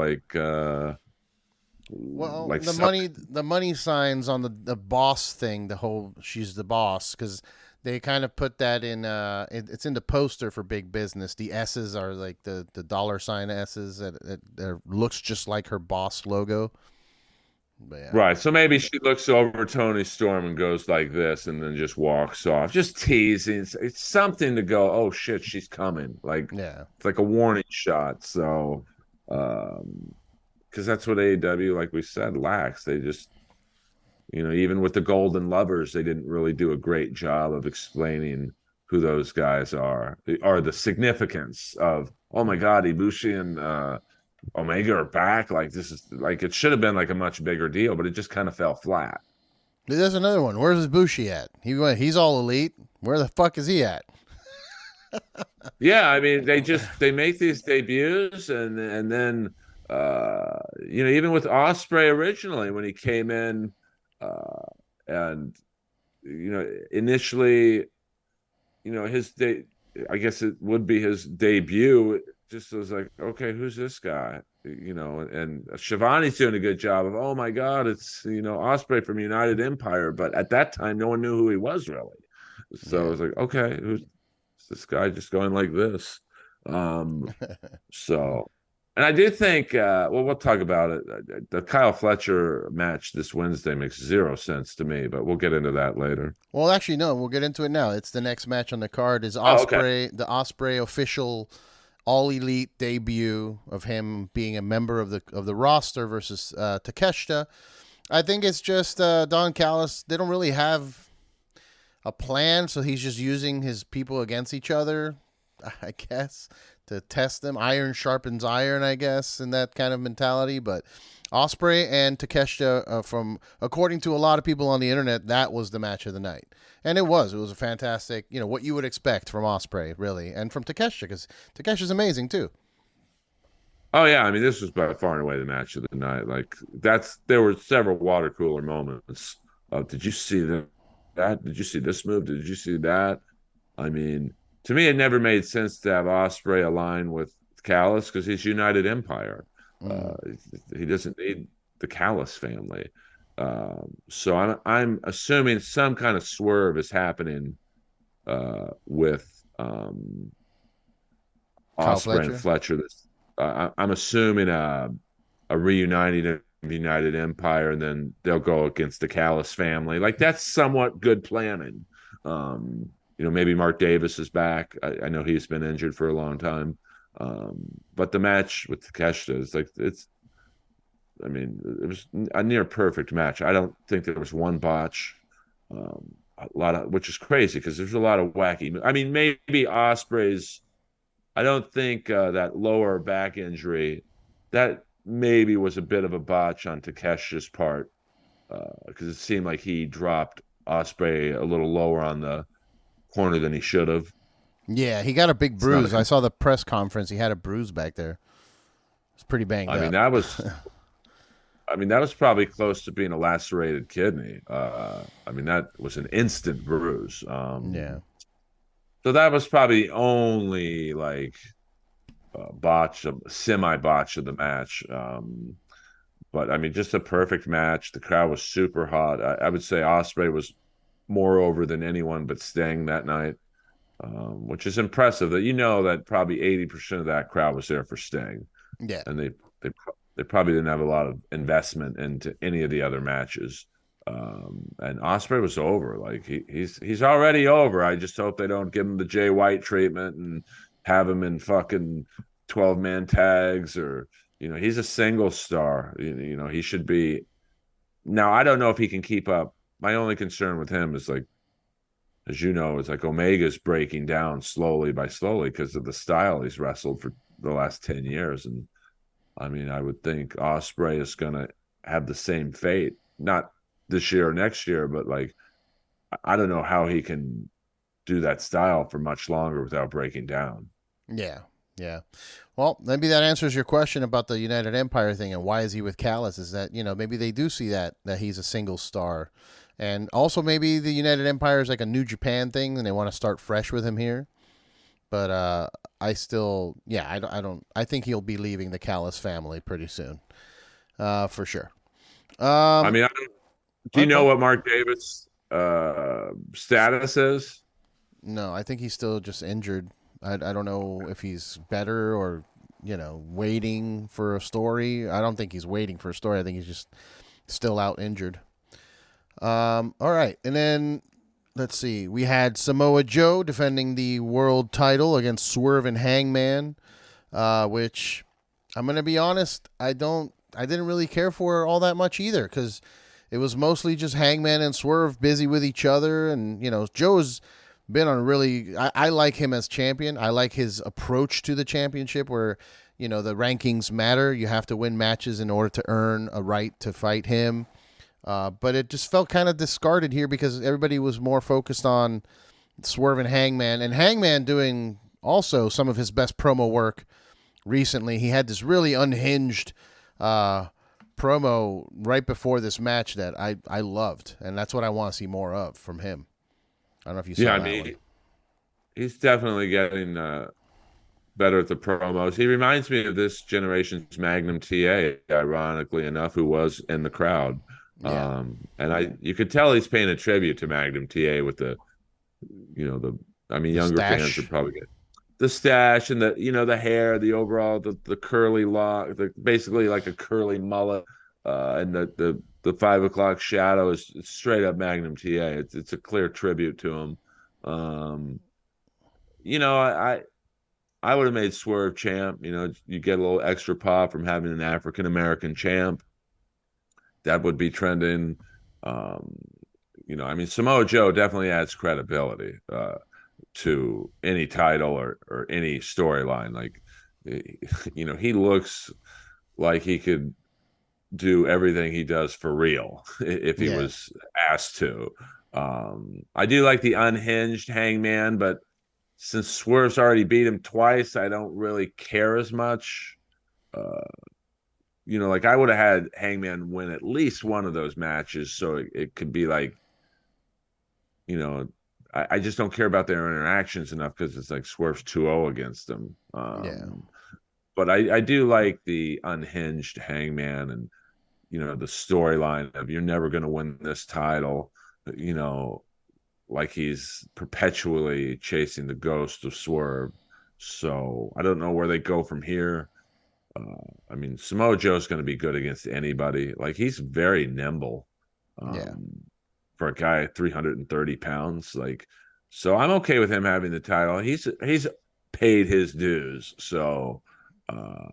Well, like the some? money, the money signs on the boss thing. The whole she's the boss because They kind of put that in. It's in the poster for Big Business. The S's are like the dollar sign S's. That looks just like her boss logo. But yeah, Right. So maybe she looks over Tony Storm and goes like this and then just walks off. Just teasing. It's something to go, oh shit, she's coming. Like yeah, it's like a warning shot. So because that's what AEW, like we said, lacks. They just, even with the Golden Lovers, they didn't really do a great job of explaining who those guys are, or the significance of, oh my God, Ibushi and Omega are back. Like this is like it should have been like a much bigger deal, but it just kind of fell flat. there's another one. Where's Bushi at? He's all elite. Where the fuck is he at? Yeah, I mean they make these debuts and then even with Osprey originally when he came in and initially his I guess it would be his debut. It just was like, okay, who's this guy? And Shivani's doing a good job of, oh my God, it's Osprey from United Empire, but at that time, no one knew who he was really. So I Yeah. was like, okay, who's this guy just going like this? So, and I do think, well, we'll talk about it. The Kyle Fletcher match this Wednesday makes zero sense to me, but we'll get into that later. Well, actually, no. We'll get into it now. It's the next match on the card. Is Oh, okay. The Osprey official all elite debut of him being a member of the roster versus Takeshita. I think it's just Don Callis. They don't really have a plan, so he's just using his people against each other, I guess, to test them. Iron sharpens iron, I guess, in that kind of mentality. But Osprey and Takeshita, from according to a lot of people on the internet, that was the match of the night, and it was. It was a fantastic, what you would expect from Osprey, really, and from Takeshita, because Takeshia's amazing too. Oh yeah, I mean this was by far and away the match of the night. Like there were several water cooler moments. Did you see that? Did you see this move? Did you see that? I mean, to me, it never made sense to have Osprey align with Callis because he's United Empire. Mm. Uh, he doesn't need the Callis family. So I'm assuming some kind of swerve is happening with Kyle Osprey and Fletcher. Fletcher. I'm assuming a reuniting of United Empire, and then they'll go against the Callis family. Like that's somewhat good planning. Maybe Mark Davis is back. I know he's been injured for a long time. But the match with Takeshita is like I mean, it was a near perfect match. I don't think there was one botch. A lot of which is crazy because there's a lot of wacky. I mean, maybe Osprey's. I don't think that lower back injury that maybe was a bit of a botch on Takeshita's part because it seemed like he dropped Osprey a little lower on the corner than he should have. Yeah, he got a big It's not bruise. I a. saw the press conference. He had a bruise back there. It's pretty banged I mean, up. that was. I mean, that was probably close to being a lacerated kidney. I mean, that was an instant bruise. Yeah. So that was probably the only like semi botch of the match. But I mean, just a perfect match. The crowd was super hot. I would say Osprey was more over than anyone but Sting that night, which is impressive. That probably 80% of that crowd was there for Sting, Yeah. and they they probably didn't have a lot of investment into any of the other matches. And Osprey was over. Like he's already over. I just hope they don't give him the Jay White treatment and have him in fucking 12-man tags or he's a single star. He should be. Now I don't know if he can keep up. My only concern with him is like, as you know, is like Omega's breaking down slowly by slowly because of the style he's wrestled for the last 10 years. And I mean, I would think Osprey is gonna have the same fate. Not this year or next year, but like I don't know how he can do that style for much longer without breaking down. Yeah. Yeah. Well, maybe that answers your question about the United Empire thing and why is he with Callis? Is that, maybe they do see that he's a single star. And also maybe the United Empire is like a New Japan thing and they want to start fresh with him here. But I still, yeah, I think he'll be leaving the Callis family pretty soon, for sure. I Um, mean, do you know go. what Mark Davis' status is? No, I think he's still just injured. I don't know if he's better or waiting for a story. I don't think he's waiting for a story. I think he's just still out injured. All right, and then let's see. We had Samoa Joe defending the world title against Swerve and Hangman, which I'm gonna be honest. I didn't really care for all that much either because it was mostly just Hangman and Swerve busy with each other, and Joe's been on really. I like him as champion. I like his approach to the championship, where the rankings matter. You have to win matches in order to earn a right to fight him. But it just felt kind of discarded here because everybody was more focused on Swerve and Hangman doing also some of his best promo work recently. He had this really unhinged promo right before this match that I loved, and that's what I want to see more of from him. I don't know if you Yeah, saw I that one. mean, he's definitely getting better at the promos. He reminds me of this generation's Magnum TA, ironically enough, who was in the crowd. Yeah, And you could tell he's paying a tribute to Magnum TA with the I mean, the younger fans would stash. probably get the stash and the hair, the overall the curly lock, basically like a curly mullet, and the 5 o'clock shadow is straight up Magnum TA. It's a clear tribute to him. Um, you know, I would have made Swerve champ. You get a little extra pop from having an African American champ. That would be trending. Um, I mean, Samoa Joe definitely adds credibility to any title or any storyline. Like, he looks like he could do everything he does for real if he Yeah, was asked to. I do like the unhinged Hangman, but since Swerve's already beat him twice, I don't really care as much. Uh, like I would have had Hangman win at least one of those matches, so it could be like, you know, I just don't care about their interactions enough because it's like Swerve's 2-0 against them. yeah, But I do like the unhinged Hangman and the storyline of you're never going to win this title. You know, like he's perpetually chasing the ghost of Swerve. So I don't know where they go from here. I mean, Samoa Joe's going to be good against anybody. Like he's very nimble yeah, um, for a guy at 330 pounds. Like, so I'm okay with him having the title. He's paid his dues. So, uh,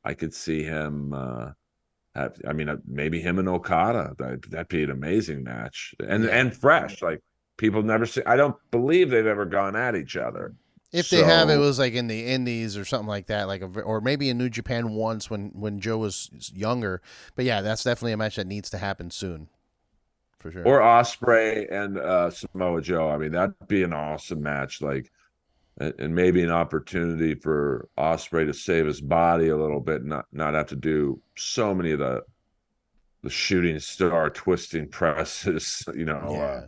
I could see him. I mean, maybe him and Okada. That'd be an amazing match yeah. and fresh. Like people never see. I don't believe they've ever gone at each other. If they have, it So was like in the Indies or something like that, or maybe in New Japan once when Joe was younger. But yeah, that's definitely a match that needs to happen soon for sure. or Osprey and Samoa Joe. I mean, that'd be an awesome match. Like, and maybe an opportunity for Osprey to save his body a little bit, not have to do so many of the shooting star twisting presses. Yeah,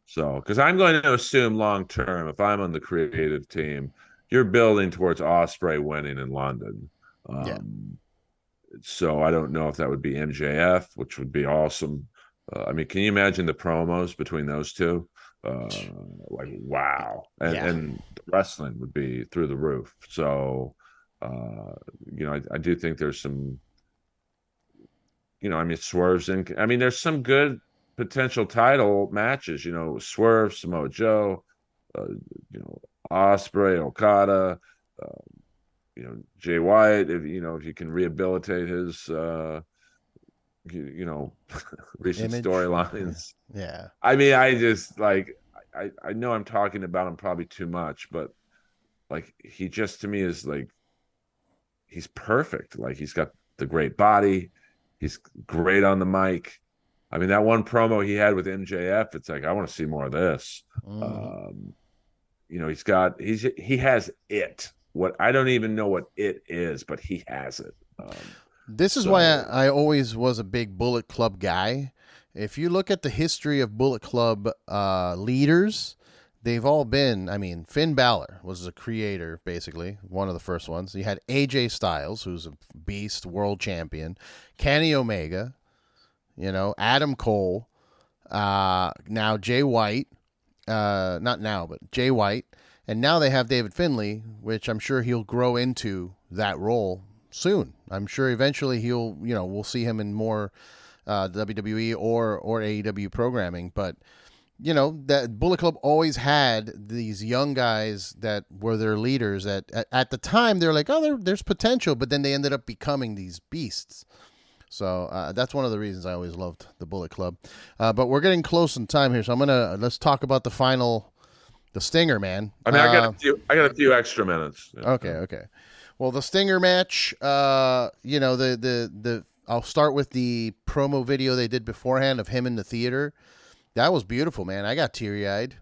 So because I'm going to assume long term, if I'm on the creative team, you're building towards Osprey winning in London. yeah. Um, so I don't know if that would be MJF, which would be awesome. I mean, can you imagine the promos between those two? Uh, like wow, and Yeah. the wrestling would be through the roof. So, I do think there's some. I mean, Swerve's in. I mean, there's some good potential title matches. Swerve, Samoa Joe, uh, you know, Osprey, Okada. Uh, Jay White, if you can rehabilitate his you know recent Image. Yeah. storylines. Yeah. I mean, I just like I know I'm talking about him probably too much, but like he just to me is like he's perfect. Like he's got the great body, he's great on the mic. I mean, that one promo he had with MJF, it's like I want to see more of this. Hmm. Um, he has it. What I don't even know what it is, but he has it. This is why So I always was a big Bullet Club guy. If you look at the history of Bullet Club leaders, they've all been. I mean, Finn Balor was the creator, basically, one of the first ones. You had AJ Styles, who's a beast, world champion. Kenny Omega, Adam Cole. Now Jay White. not now, but Jay White, and now they have David Finlay, which I'm sure he'll grow into that role soon. I'm sure eventually we'll see him in more WWE or AEW programming. But that Bullet Club always had these young guys that were their leaders. That at the time they're like, oh, there's potential, but then they ended up becoming these beasts. So that's one of the reasons I always loved the Bullet Club. But we're getting close in time here, so let's talk about the Stinger, man. I mean, I got a few extra minutes. Okay. Well, the Stinger match, I'll start with the promo video they did beforehand of him in the theater. That was beautiful, man. I got teary-eyed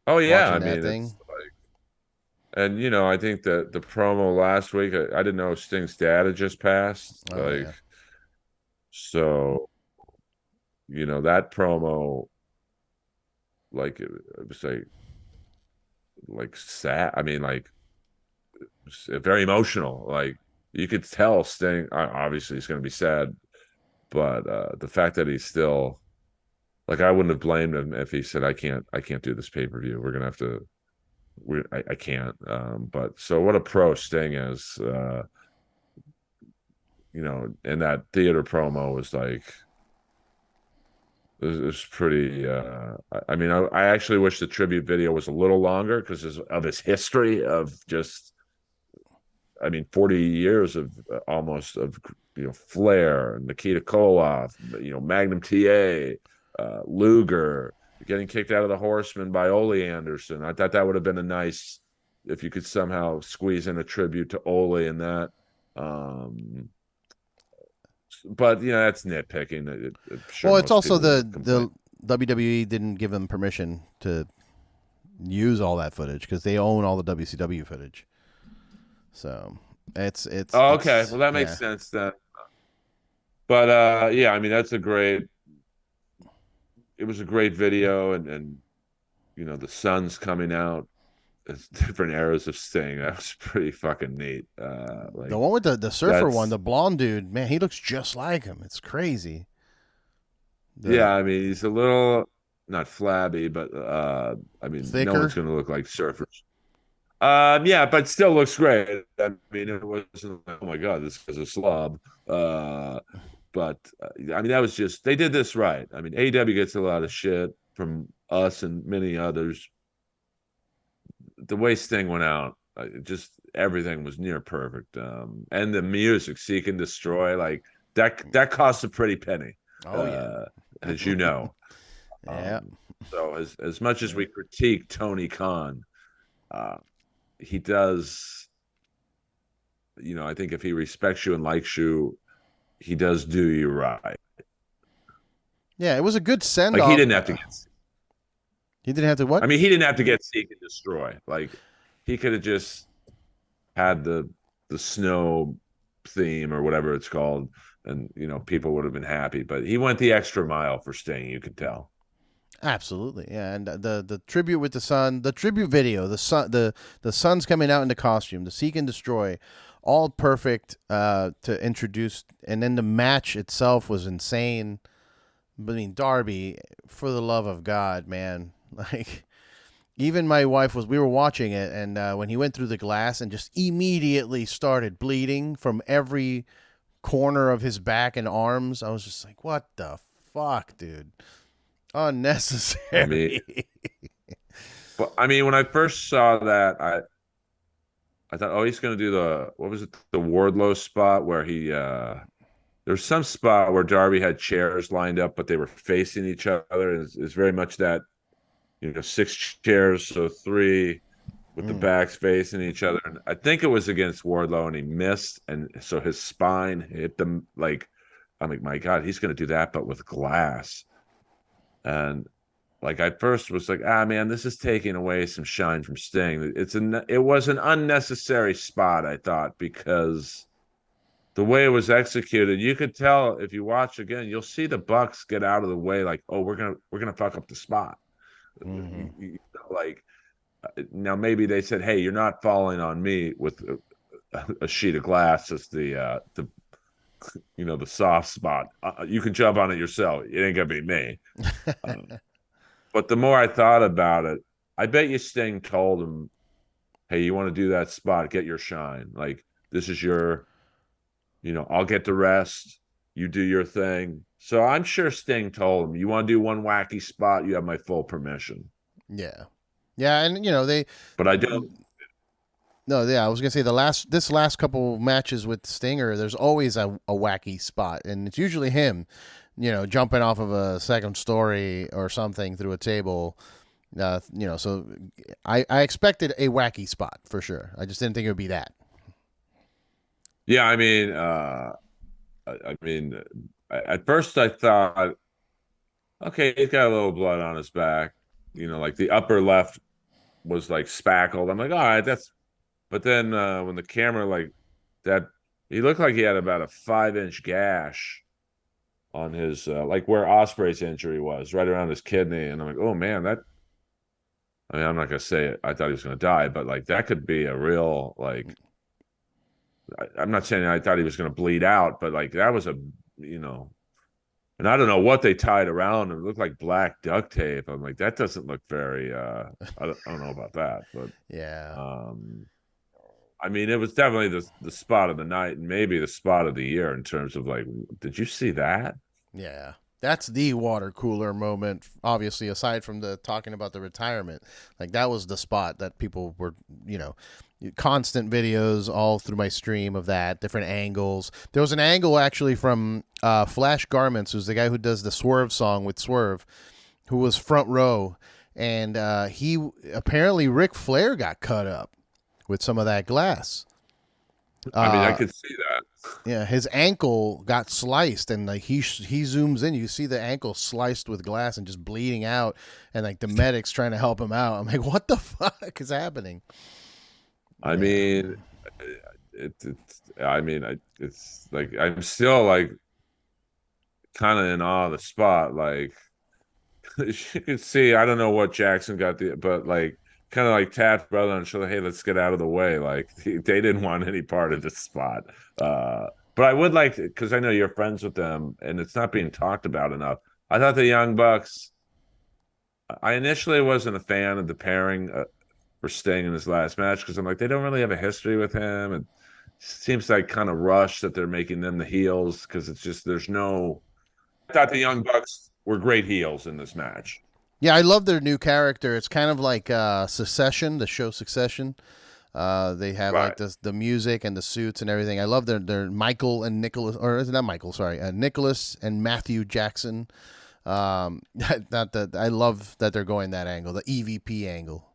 Oh yeah, I watching that mean, thing. it's like, and I think that the promo last week, I didn't know Sting's dad had just passed. Oh Like, yeah. so that promo, like it was like sad. I mean, like it was very emotional. Like you could tell Sting, obviously he's going to be sad, but the fact that he's still like, I wouldn't have blamed him if he said, I can't do this pay-per-view. We're gonna have to. I can't. But so what a pro Sting is. And that theater promo was like, it was pretty. I mean, I actually wish the tribute video was a little longer because of his history of just, I mean, 40 years of almost of Flair, Nikita Koloff, Magnum TA, Luger getting kicked out of the Horsemen by Ole Anderson. I thought that would have been a nice, if you could somehow squeeze in a tribute to Ole in that. But that's nitpicking. I'm sure Well, it's most also people would the complain. WWE didn't give them permission to use all that footage because they own all the WCW footage. So Oh, okay. it's Well, that makes yeah. sense then. But yeah, I mean, that's a great. It was a great video, and the sun's coming out. It's different eras of Sting. That was pretty fucking neat. The Like one with the surfer one, that's the blonde dude, man, he looks just like him. It's crazy. yeah. The I mean, he's a little not flabby, but I mean, no one's thicker. gonna look like surfers. Yeah, but still looks great. I mean, it wasn't like, oh my god, this is a slob. Uh, but I mean, that was just they did this right. I mean, AEW gets a lot of shit from us and many others. The way Sting went out, just everything was near perfect. And the music, "Seek and Destroy," like that costs a pretty penny, Oh yeah. uh, as you know. Yeah. So as much as we critique Tony Khan, uh, he does. I think if he respects you and likes you, he does do you right. Yeah, it was a good send Like he off. didn't have to get. He didn't have to what? I mean, he didn't have to get Seek and Destroy. Like he could have just had the snow theme or whatever it's called, and people would have been happy. But he went the extra mile for Sting. You could tell. Absolutely, yeah. And the tribute with the sun, the tribute video, the sun's coming out in the costume, the Seek and Destroy, all perfect to introduce. And then the match itself was insane. I mean, Darby, for the love of God, man, like even my wife we were watching it, and when he went through the glass and just immediately started bleeding from every corner of his back and arms, I was just like, what the fuck, dude? I mean, Unnecessary. but I mean, when I first saw that, I thought, oh, he's going to do what was it, the Wardlow spot where he there's some spot where Darby had chairs lined up, but they were facing each other. It's very much that, six chairs, so three with the Mm. backs facing each other. And I think it was against Wardlow, and he missed, and so his spine hit them. Like, I'm like, my God, he's going to do that, but with glass. And like, I first was like, man, this is taking away some shine from Sting. It was an unnecessary spot, I thought, because the way it was executed, you could tell if you watch again, you'll see the Bucks get out of the way, like, oh, we're gonna fuck up the spot. Mm-hmm. Like now, maybe they said, hey, you're not falling on me with a sheet of glass as the soft spot. You can jump on it yourself. It ain't gonna be me. Um, But the more I thought about it, I bet you Sting told him, "Hey, you want to do that spot? Get your shine. Like this is your, I'll get the rest. You do your thing." So I'm sure Sting told him, "You want to do one wacky spot? You have my full permission." Yeah, yeah, and they. But I don't. No, yeah, I was gonna say this last couple matches with Stinger, there's always a wacky spot, and it's usually him, jumping off of a second story or something through a table. So I expected a wacky spot for sure. I just didn't think it would be that. Yeah, I mean, at first I thought, okay, he's got a little blood on his back. Like the upper left was like spackled. I'm like, all right, that's. But then when the camera like that, he looked like he had about a 5-inch gash on his like where Osprey's injury was, right around his kidney. And I'm like, oh man, that. I mean, I'm not gonna say it. I thought he was gonna die, but like that could be a real like. I'm not saying I thought he was gonna bleed out, but like that was a you know and I don't know what they tied around him. It looked like black duct tape. I'm like, that doesn't look very I don't know about that, but Yeah, um I mean it was definitely the spot of the night and maybe the spot of the year in terms of like, did you see that? yeah. That's the water cooler moment. Obviously, aside from the talking about the retirement, like that was the spot that people were, you know, constant videos all through my stream of that, different angles. There was an angle actually from Flash Garments, who's the guy who does the Swerve song with Swerve, who was front row, and he apparently Ric Flair got cut up with some of that glass. I mean, I Uh, could see that. yeah, his ankle got sliced, and like he zooms in, you see the ankle sliced with glass and just bleeding out, and like the medics trying to help him out. I'm like, what the fuck is happening? I Yeah, mean, it's like I'm still like kind of in awe of the spot. Like you can see, I don't know what Jackson got but like kind of like tapped brother on the shoulder. Hey, let's get out of the way. Like they didn't want any part of this spot. But I would like because I know you're friends with them, and it's not being talked about enough. I thought the Young Bucks. I initially wasn't a fan of the pairing for Sting in his last match because I'm like they don't really have a history with him, and it seems like kind of rushed that they're making them the heels because it's just there's no. I thought the Young Bucks were great heels in this match. yeah, I love their new character. It's kind of like Succession, the show Succession. They have like Right. the music and the suits and everything. I love their Michael and Nicholas, or is it not Michael? Sorry, Nicholas and Matthew Jackson. Not that I love that they're going that angle, the EVP angle.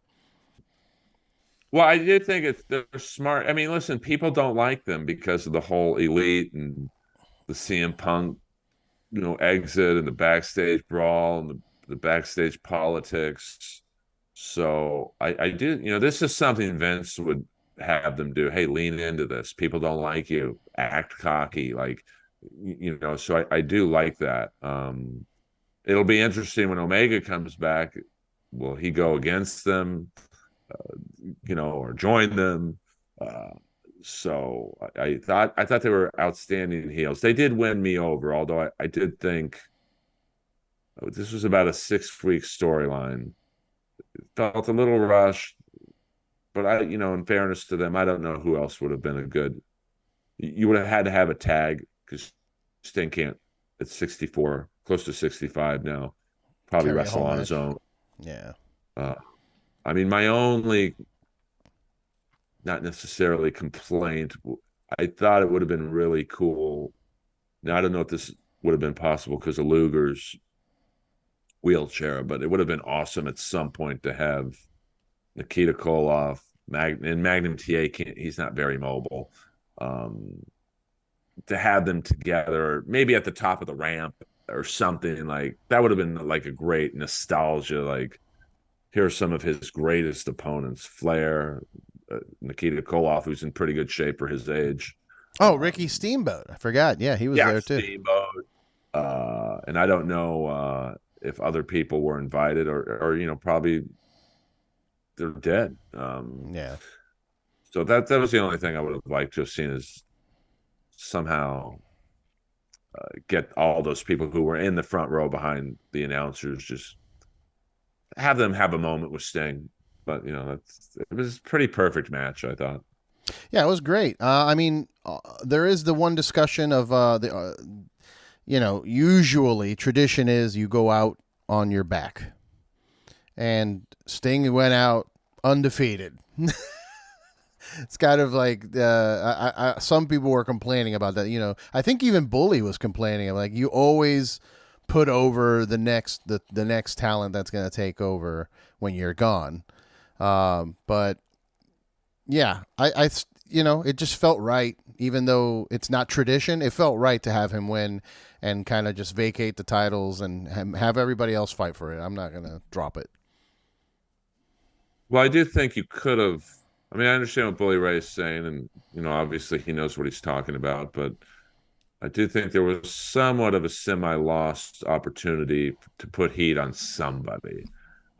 Well, I did think they're smart. I mean, listen, people don't like them because of the whole elite and the CM Punk, exit and the backstage brawl and the backstage politics. So I do, this is something Vince would have them do. Hey, lean into this. People don't like you. Act cocky, like So I do like that. It'll be interesting when Omega comes back. Will he go against them? Or join them. Uh, so I thought they were outstanding heels. They did win me over, although I did think this was about a 6-week storyline. It felt a little rushed, but in fairness to them, I don't know who else would have been a good. You would have had to have a tag because Sting can't. It's 64, close to 65 now. Probably Carry a wrestle whole on his match. own. Yeah. Uh, I mean, my only not necessarily complaint. I thought it would have been really cool. Now I don't know if this would have been possible because of Luger's wheelchair, but it would have been awesome at some point to have Nikita Koloff, and Magnum TA can't. He's not very mobile. Um, to have them together, maybe at the top of the ramp or something like that would have been like a great nostalgia. Like here's some of his greatest opponents: Flair, Nikita Koloff, who's in pretty good shape for his age. Oh, Ricky Um, Steamboat. I forgot. Yeah, he was yeah, there too. Steamboat. And I don't know if other people were invited or probably they're dead. Yeah. So that was the only thing I would have liked to have seen is somehow get all those people who were in the front row behind the announcers just have them have a moment with Sting. But it was a pretty perfect match, I thought. Yeah, it was great. I mean, there is the one discussion of usually tradition is you go out on your back, and Sting went out undefeated. It's kind of like some people were complaining about that. I think even Bully was complaining. Like, you always put over the next talent that's going to take over when you're gone. But yeah, it just felt right. Even though it's not tradition, it felt right to have him win and kind of just vacate the titles and have everybody else fight for it. I'm not going to drop it. Well, I do think you could have. I mean, I understand what Bully Ray is saying, and obviously he knows what he's talking about, but I do think there was somewhat of a semi-lost opportunity to put heat on somebody.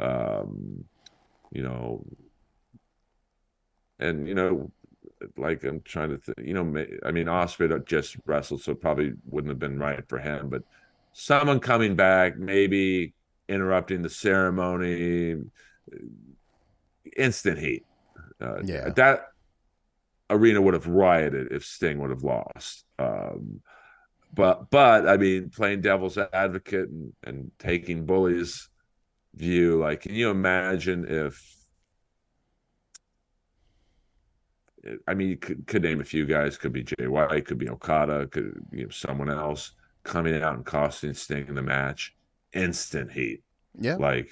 Um, you know, and like I'm trying to think, I mean, Osprey just wrestled, so it probably wouldn't have been right for him, but someone coming back, maybe interrupting the ceremony, instant heat. Yeah. That arena would have rioted if Sting would have lost. But I mean, playing devil's advocate and taking Bully's view, like, can you imagine if? I mean, you could name a few guys. Could be Jay White, could be Okada, could someone else coming out and costing Sting in the match. Instant heat, Yeah. like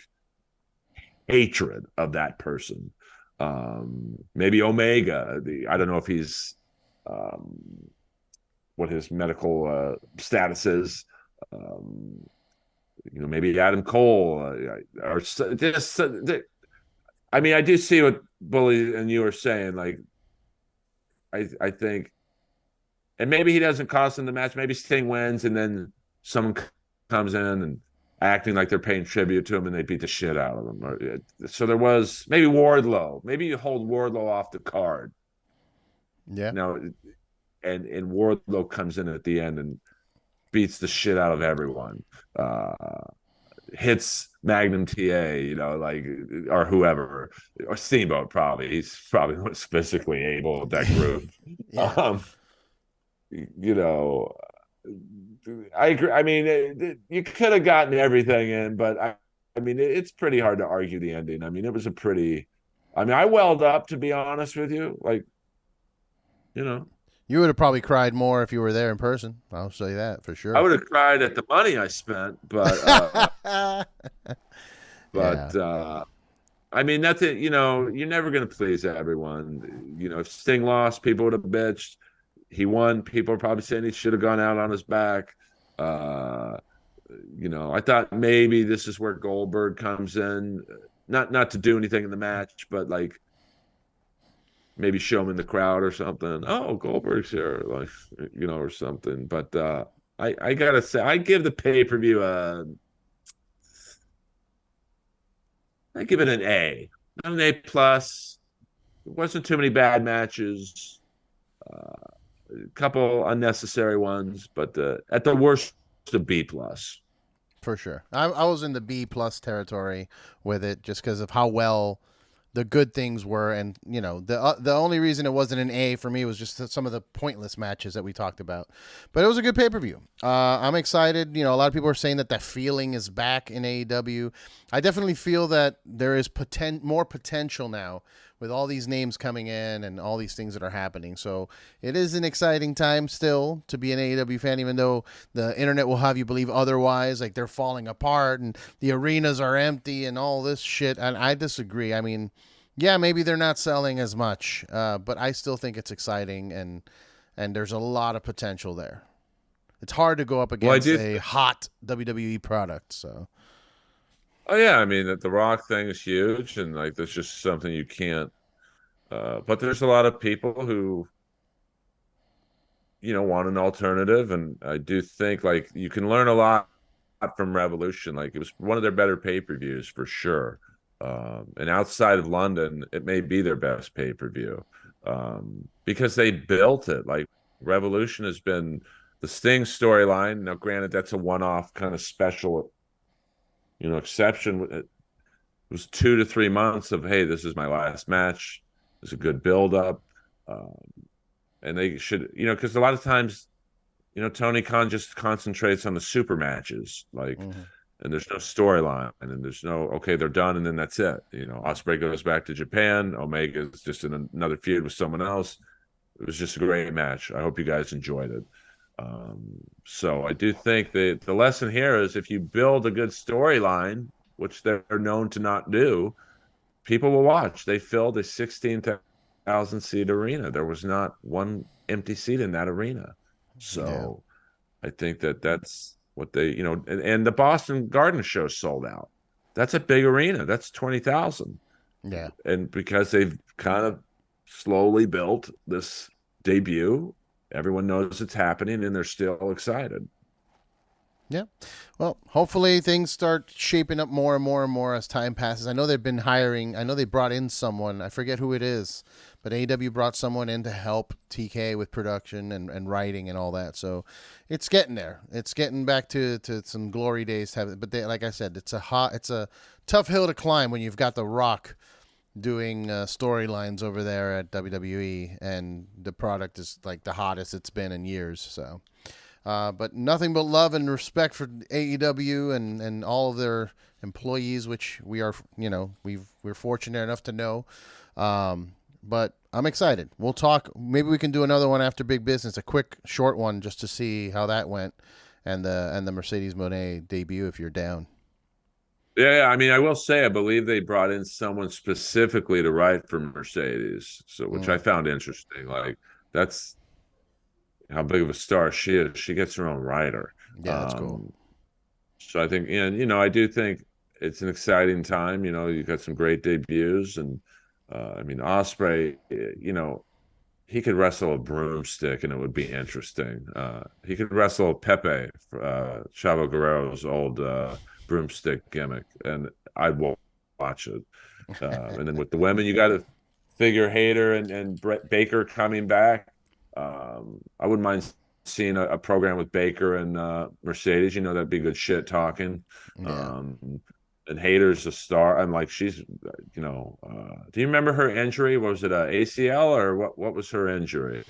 hatred of that person. Maybe Omega. I don't know if he's um, what his medical status is. Um, maybe Adam Cole or just. I mean, I do see what Bully and you are saying. Like, I think, and maybe he doesn't cost him the match. Maybe Sting wins, and then someone comes in and acting like they're paying tribute to him, and they beat the shit out of him. So there was maybe Wardlow. Maybe you hold Wardlow off the card Yeah. now, and Wardlow comes in at the end and beats the shit out of everyone. Uh, Hits Magnum TA, like, or whoever, or Steamboat probably. He's probably most physically able with that group. Yeah. Um, you know, I agree. I mean, you could have gotten everything in, but I mean, it's pretty hard to argue the ending. I mean, it was a pretty. I mean, I welled up, to be honest with you. Like, you know, You would have probably cried more if you were there in person. I'll say that for I sure. would have cried at the money I spent, but Yeah. but I mean, that's it. You're never going to please everyone. If Sting lost, people would have bitched. He won. People are probably saying he should have gone out on his back. Uh, I thought maybe this is where Goldberg comes in, not to do anything in the match, but like maybe show him in the crowd or something. Oh, Goldberg's here, like, or something. But I gotta say, I give the pay-per-view I give it an A, not an A plus. It wasn't too many bad matches. A couple unnecessary ones, but at the worst, a B plus. For sure. I was in the B plus territory with it just because of how well the good things were, and the only reason it wasn't an A for me was just some of the pointless matches that we talked about. But it was a good pay per view. I'm excited. A lot of people are saying that feeling is back in AEW. I definitely feel that there is more potential now with all these names coming in and all these things that are happening. So it is an exciting time still to be an AEW fan, even though the internet will have you believe otherwise, like they're falling apart and the arenas are empty and all this shit. And I disagree. I mean, yeah, maybe they're not selling as much, but I still think it's exciting, and there's a lot of potential there. It's hard to go up Well, I against do. a hot WWE product. So Oh yeah, I mean that the Rock thing is huge, and like that's just something you can't. But there's a lot of people who want an alternative, and I do think like you can learn a lot from Revolution. Like, it was one of their better pay-per-views for sure. And outside of London, it may be their best pay-per-view, because they built it. Like, Revolution has been the Sting storyline. Now, granted, that's a one-off kind of special, exception. was 2 to 3 months of, hey, this is my last match. There's a good build up, and they should, because a lot of times, Tony Khan just concentrates on the super matches, like, Hmm. and there's no storyline, and there's no, okay, they're done, and then that's it. Ospreay goes back to Japan. Omega is just in another feud with someone else. It was just a great match. I hope you guys enjoyed it. Um, so I do think that the lesson here is if you build a good storyline, which they're known to not do, people will watch. They filled a 16,000 seat arena. There was not one empty seat in that arena. Yeah. So I think that that's what they, and the Boston Garden show sold out. That's a big arena. That's 20,000. Yeah. And because they've kind of slowly built this debut, everyone knows it's happening and they're still excited. Yeah. Well, hopefully things start shaping up more and more and more as time passes. I know they've been hiring. I know they brought in someone. I forget who it is, but AEW brought someone in to help TK with production and writing and all that. So it's getting there. It's getting back to some glory days. But like I said, it's a tough hill to climb when you've got The Rock doing storylines over there at WWE, and the product is like the hottest it's been in years. So. But nothing but love and respect for AEW and all of their employees, which we are, we're fortunate enough to know. But I'm excited. We'll talk. Maybe we can do another one after Big Business, a quick, short one, just to see how that went, and the Mercedes Moné debut if you're down. Yeah, I mean, I will say, I believe they brought in someone specifically to write for Mercedes, so which I Mm, found interesting. Like, that's how big of a star she is. She gets her own writer. yeah, that's cool. Um, so I think, and I do think it's an exciting time. You've got some great debuts, and I mean, Osprey, he could wrestle a broomstick and it would be interesting. He could wrestle Pepe, Chavo Guerrero's old broomstick gimmick, and I'd watch it. And then with the women, you got to figure Hayter and Brett Baker coming back. I wouldn't mind seeing a program with Baker and Mercedes. That'd be good shit talking. Yeah. Um, and Hayter's a star. I'm like, she's, do you remember her injury? Was it a ACL or what? What was her injury?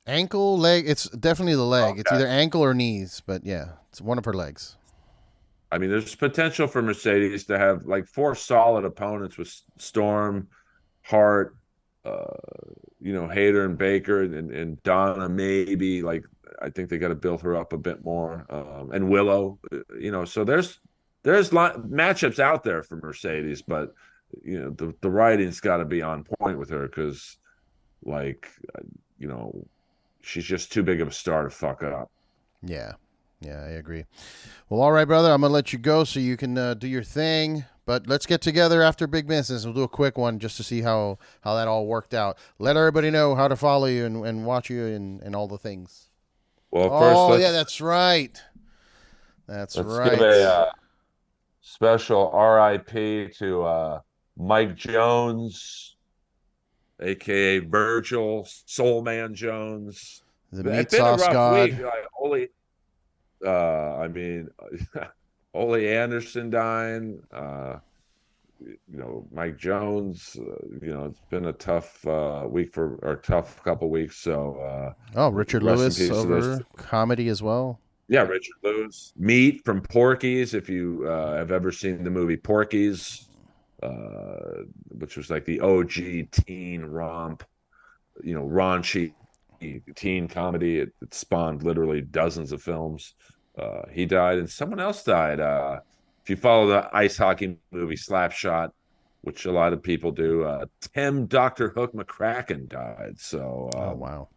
Ankle, leg. It's definitely the leg. It's Okay. either ankle or knees, but yeah, it's one of her legs. I mean, there's potential for Mercedes to have like four solid opponents with Storm, Hart, uh, Hayter and Baker and Donna maybe. Like, I think they got to build her up a bit more. And Willow, so there's matchups out there for Mercedes, but the writing's got to be on point with her because, like, you know, she's just too big of a star to fuck up. Yeah. Yeah, I agree. Well, all right, brother. I'm gonna let you go so you can do your thing. But let's get together after Big Business. We'll do a quick one just to see how that all worked out. Let everybody know how to follow you and watch you and all the things. Well, first Oh yeah, that's right. That's let's give right. a special RIP to Mike Jones, aka Virgil Soulman Jones. The meat It's been a sauce rough week. god. Like Ole, I mean, Ole Anderson dying. Mike Jones. It's been a tough week or tough couple weeks. So Oh, Richard rest in Lewis peace to those. over comedy as well. Yeah, Richard Lewis. Meat from Porky's. If you have ever seen the movie Porky's, which was like the OG teen romp, raunchy teen comedy. It spawned literally dozens of films. He died, and someone else died. If you follow the ice hockey movie Slapshot, which a lot of people do, Tim Dr. Hook McCracken died. So, Oh wow.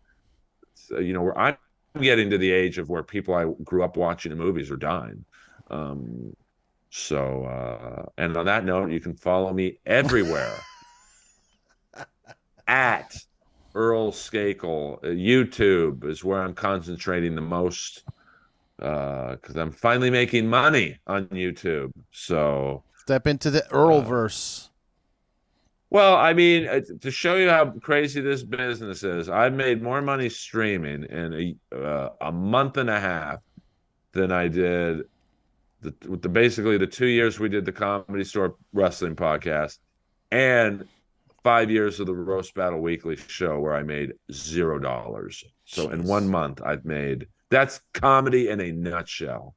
where I'm getting to the age of where people I grew up watching the movies are dying. Um, and on that note, you can follow me everywhere at Earl Skakel. YouTube is where I'm concentrating the most because I'm finally making money on YouTube. So, Step into the Earl uh, verse. well, I mean, to show you how crazy this business is, I've made more money streaming in a month and a half than I did with the basically the 2 years we did the Comedy Store Wrestling podcast, and 5 years of the Roast Battle Weekly show where I made $0. So in one Jeez. month, I've made that's comedy in a nutshell.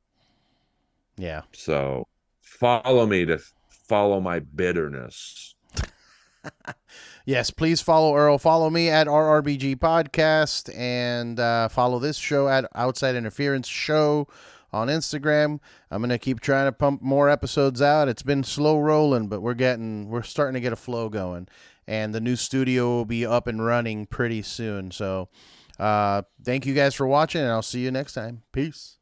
Yeah. So follow me to follow my bitterness. Yes, please follow Earl. Follow me at RRBG Podcast, and follow this show at Outside Interference Show on Instagram. I'm gonna keep trying to pump more episodes out. It's been slow rolling, but we're starting to get a flow going, and the new studio will be up and running pretty soon. So, thank you guys for watching, and I'll see you next time. Peace.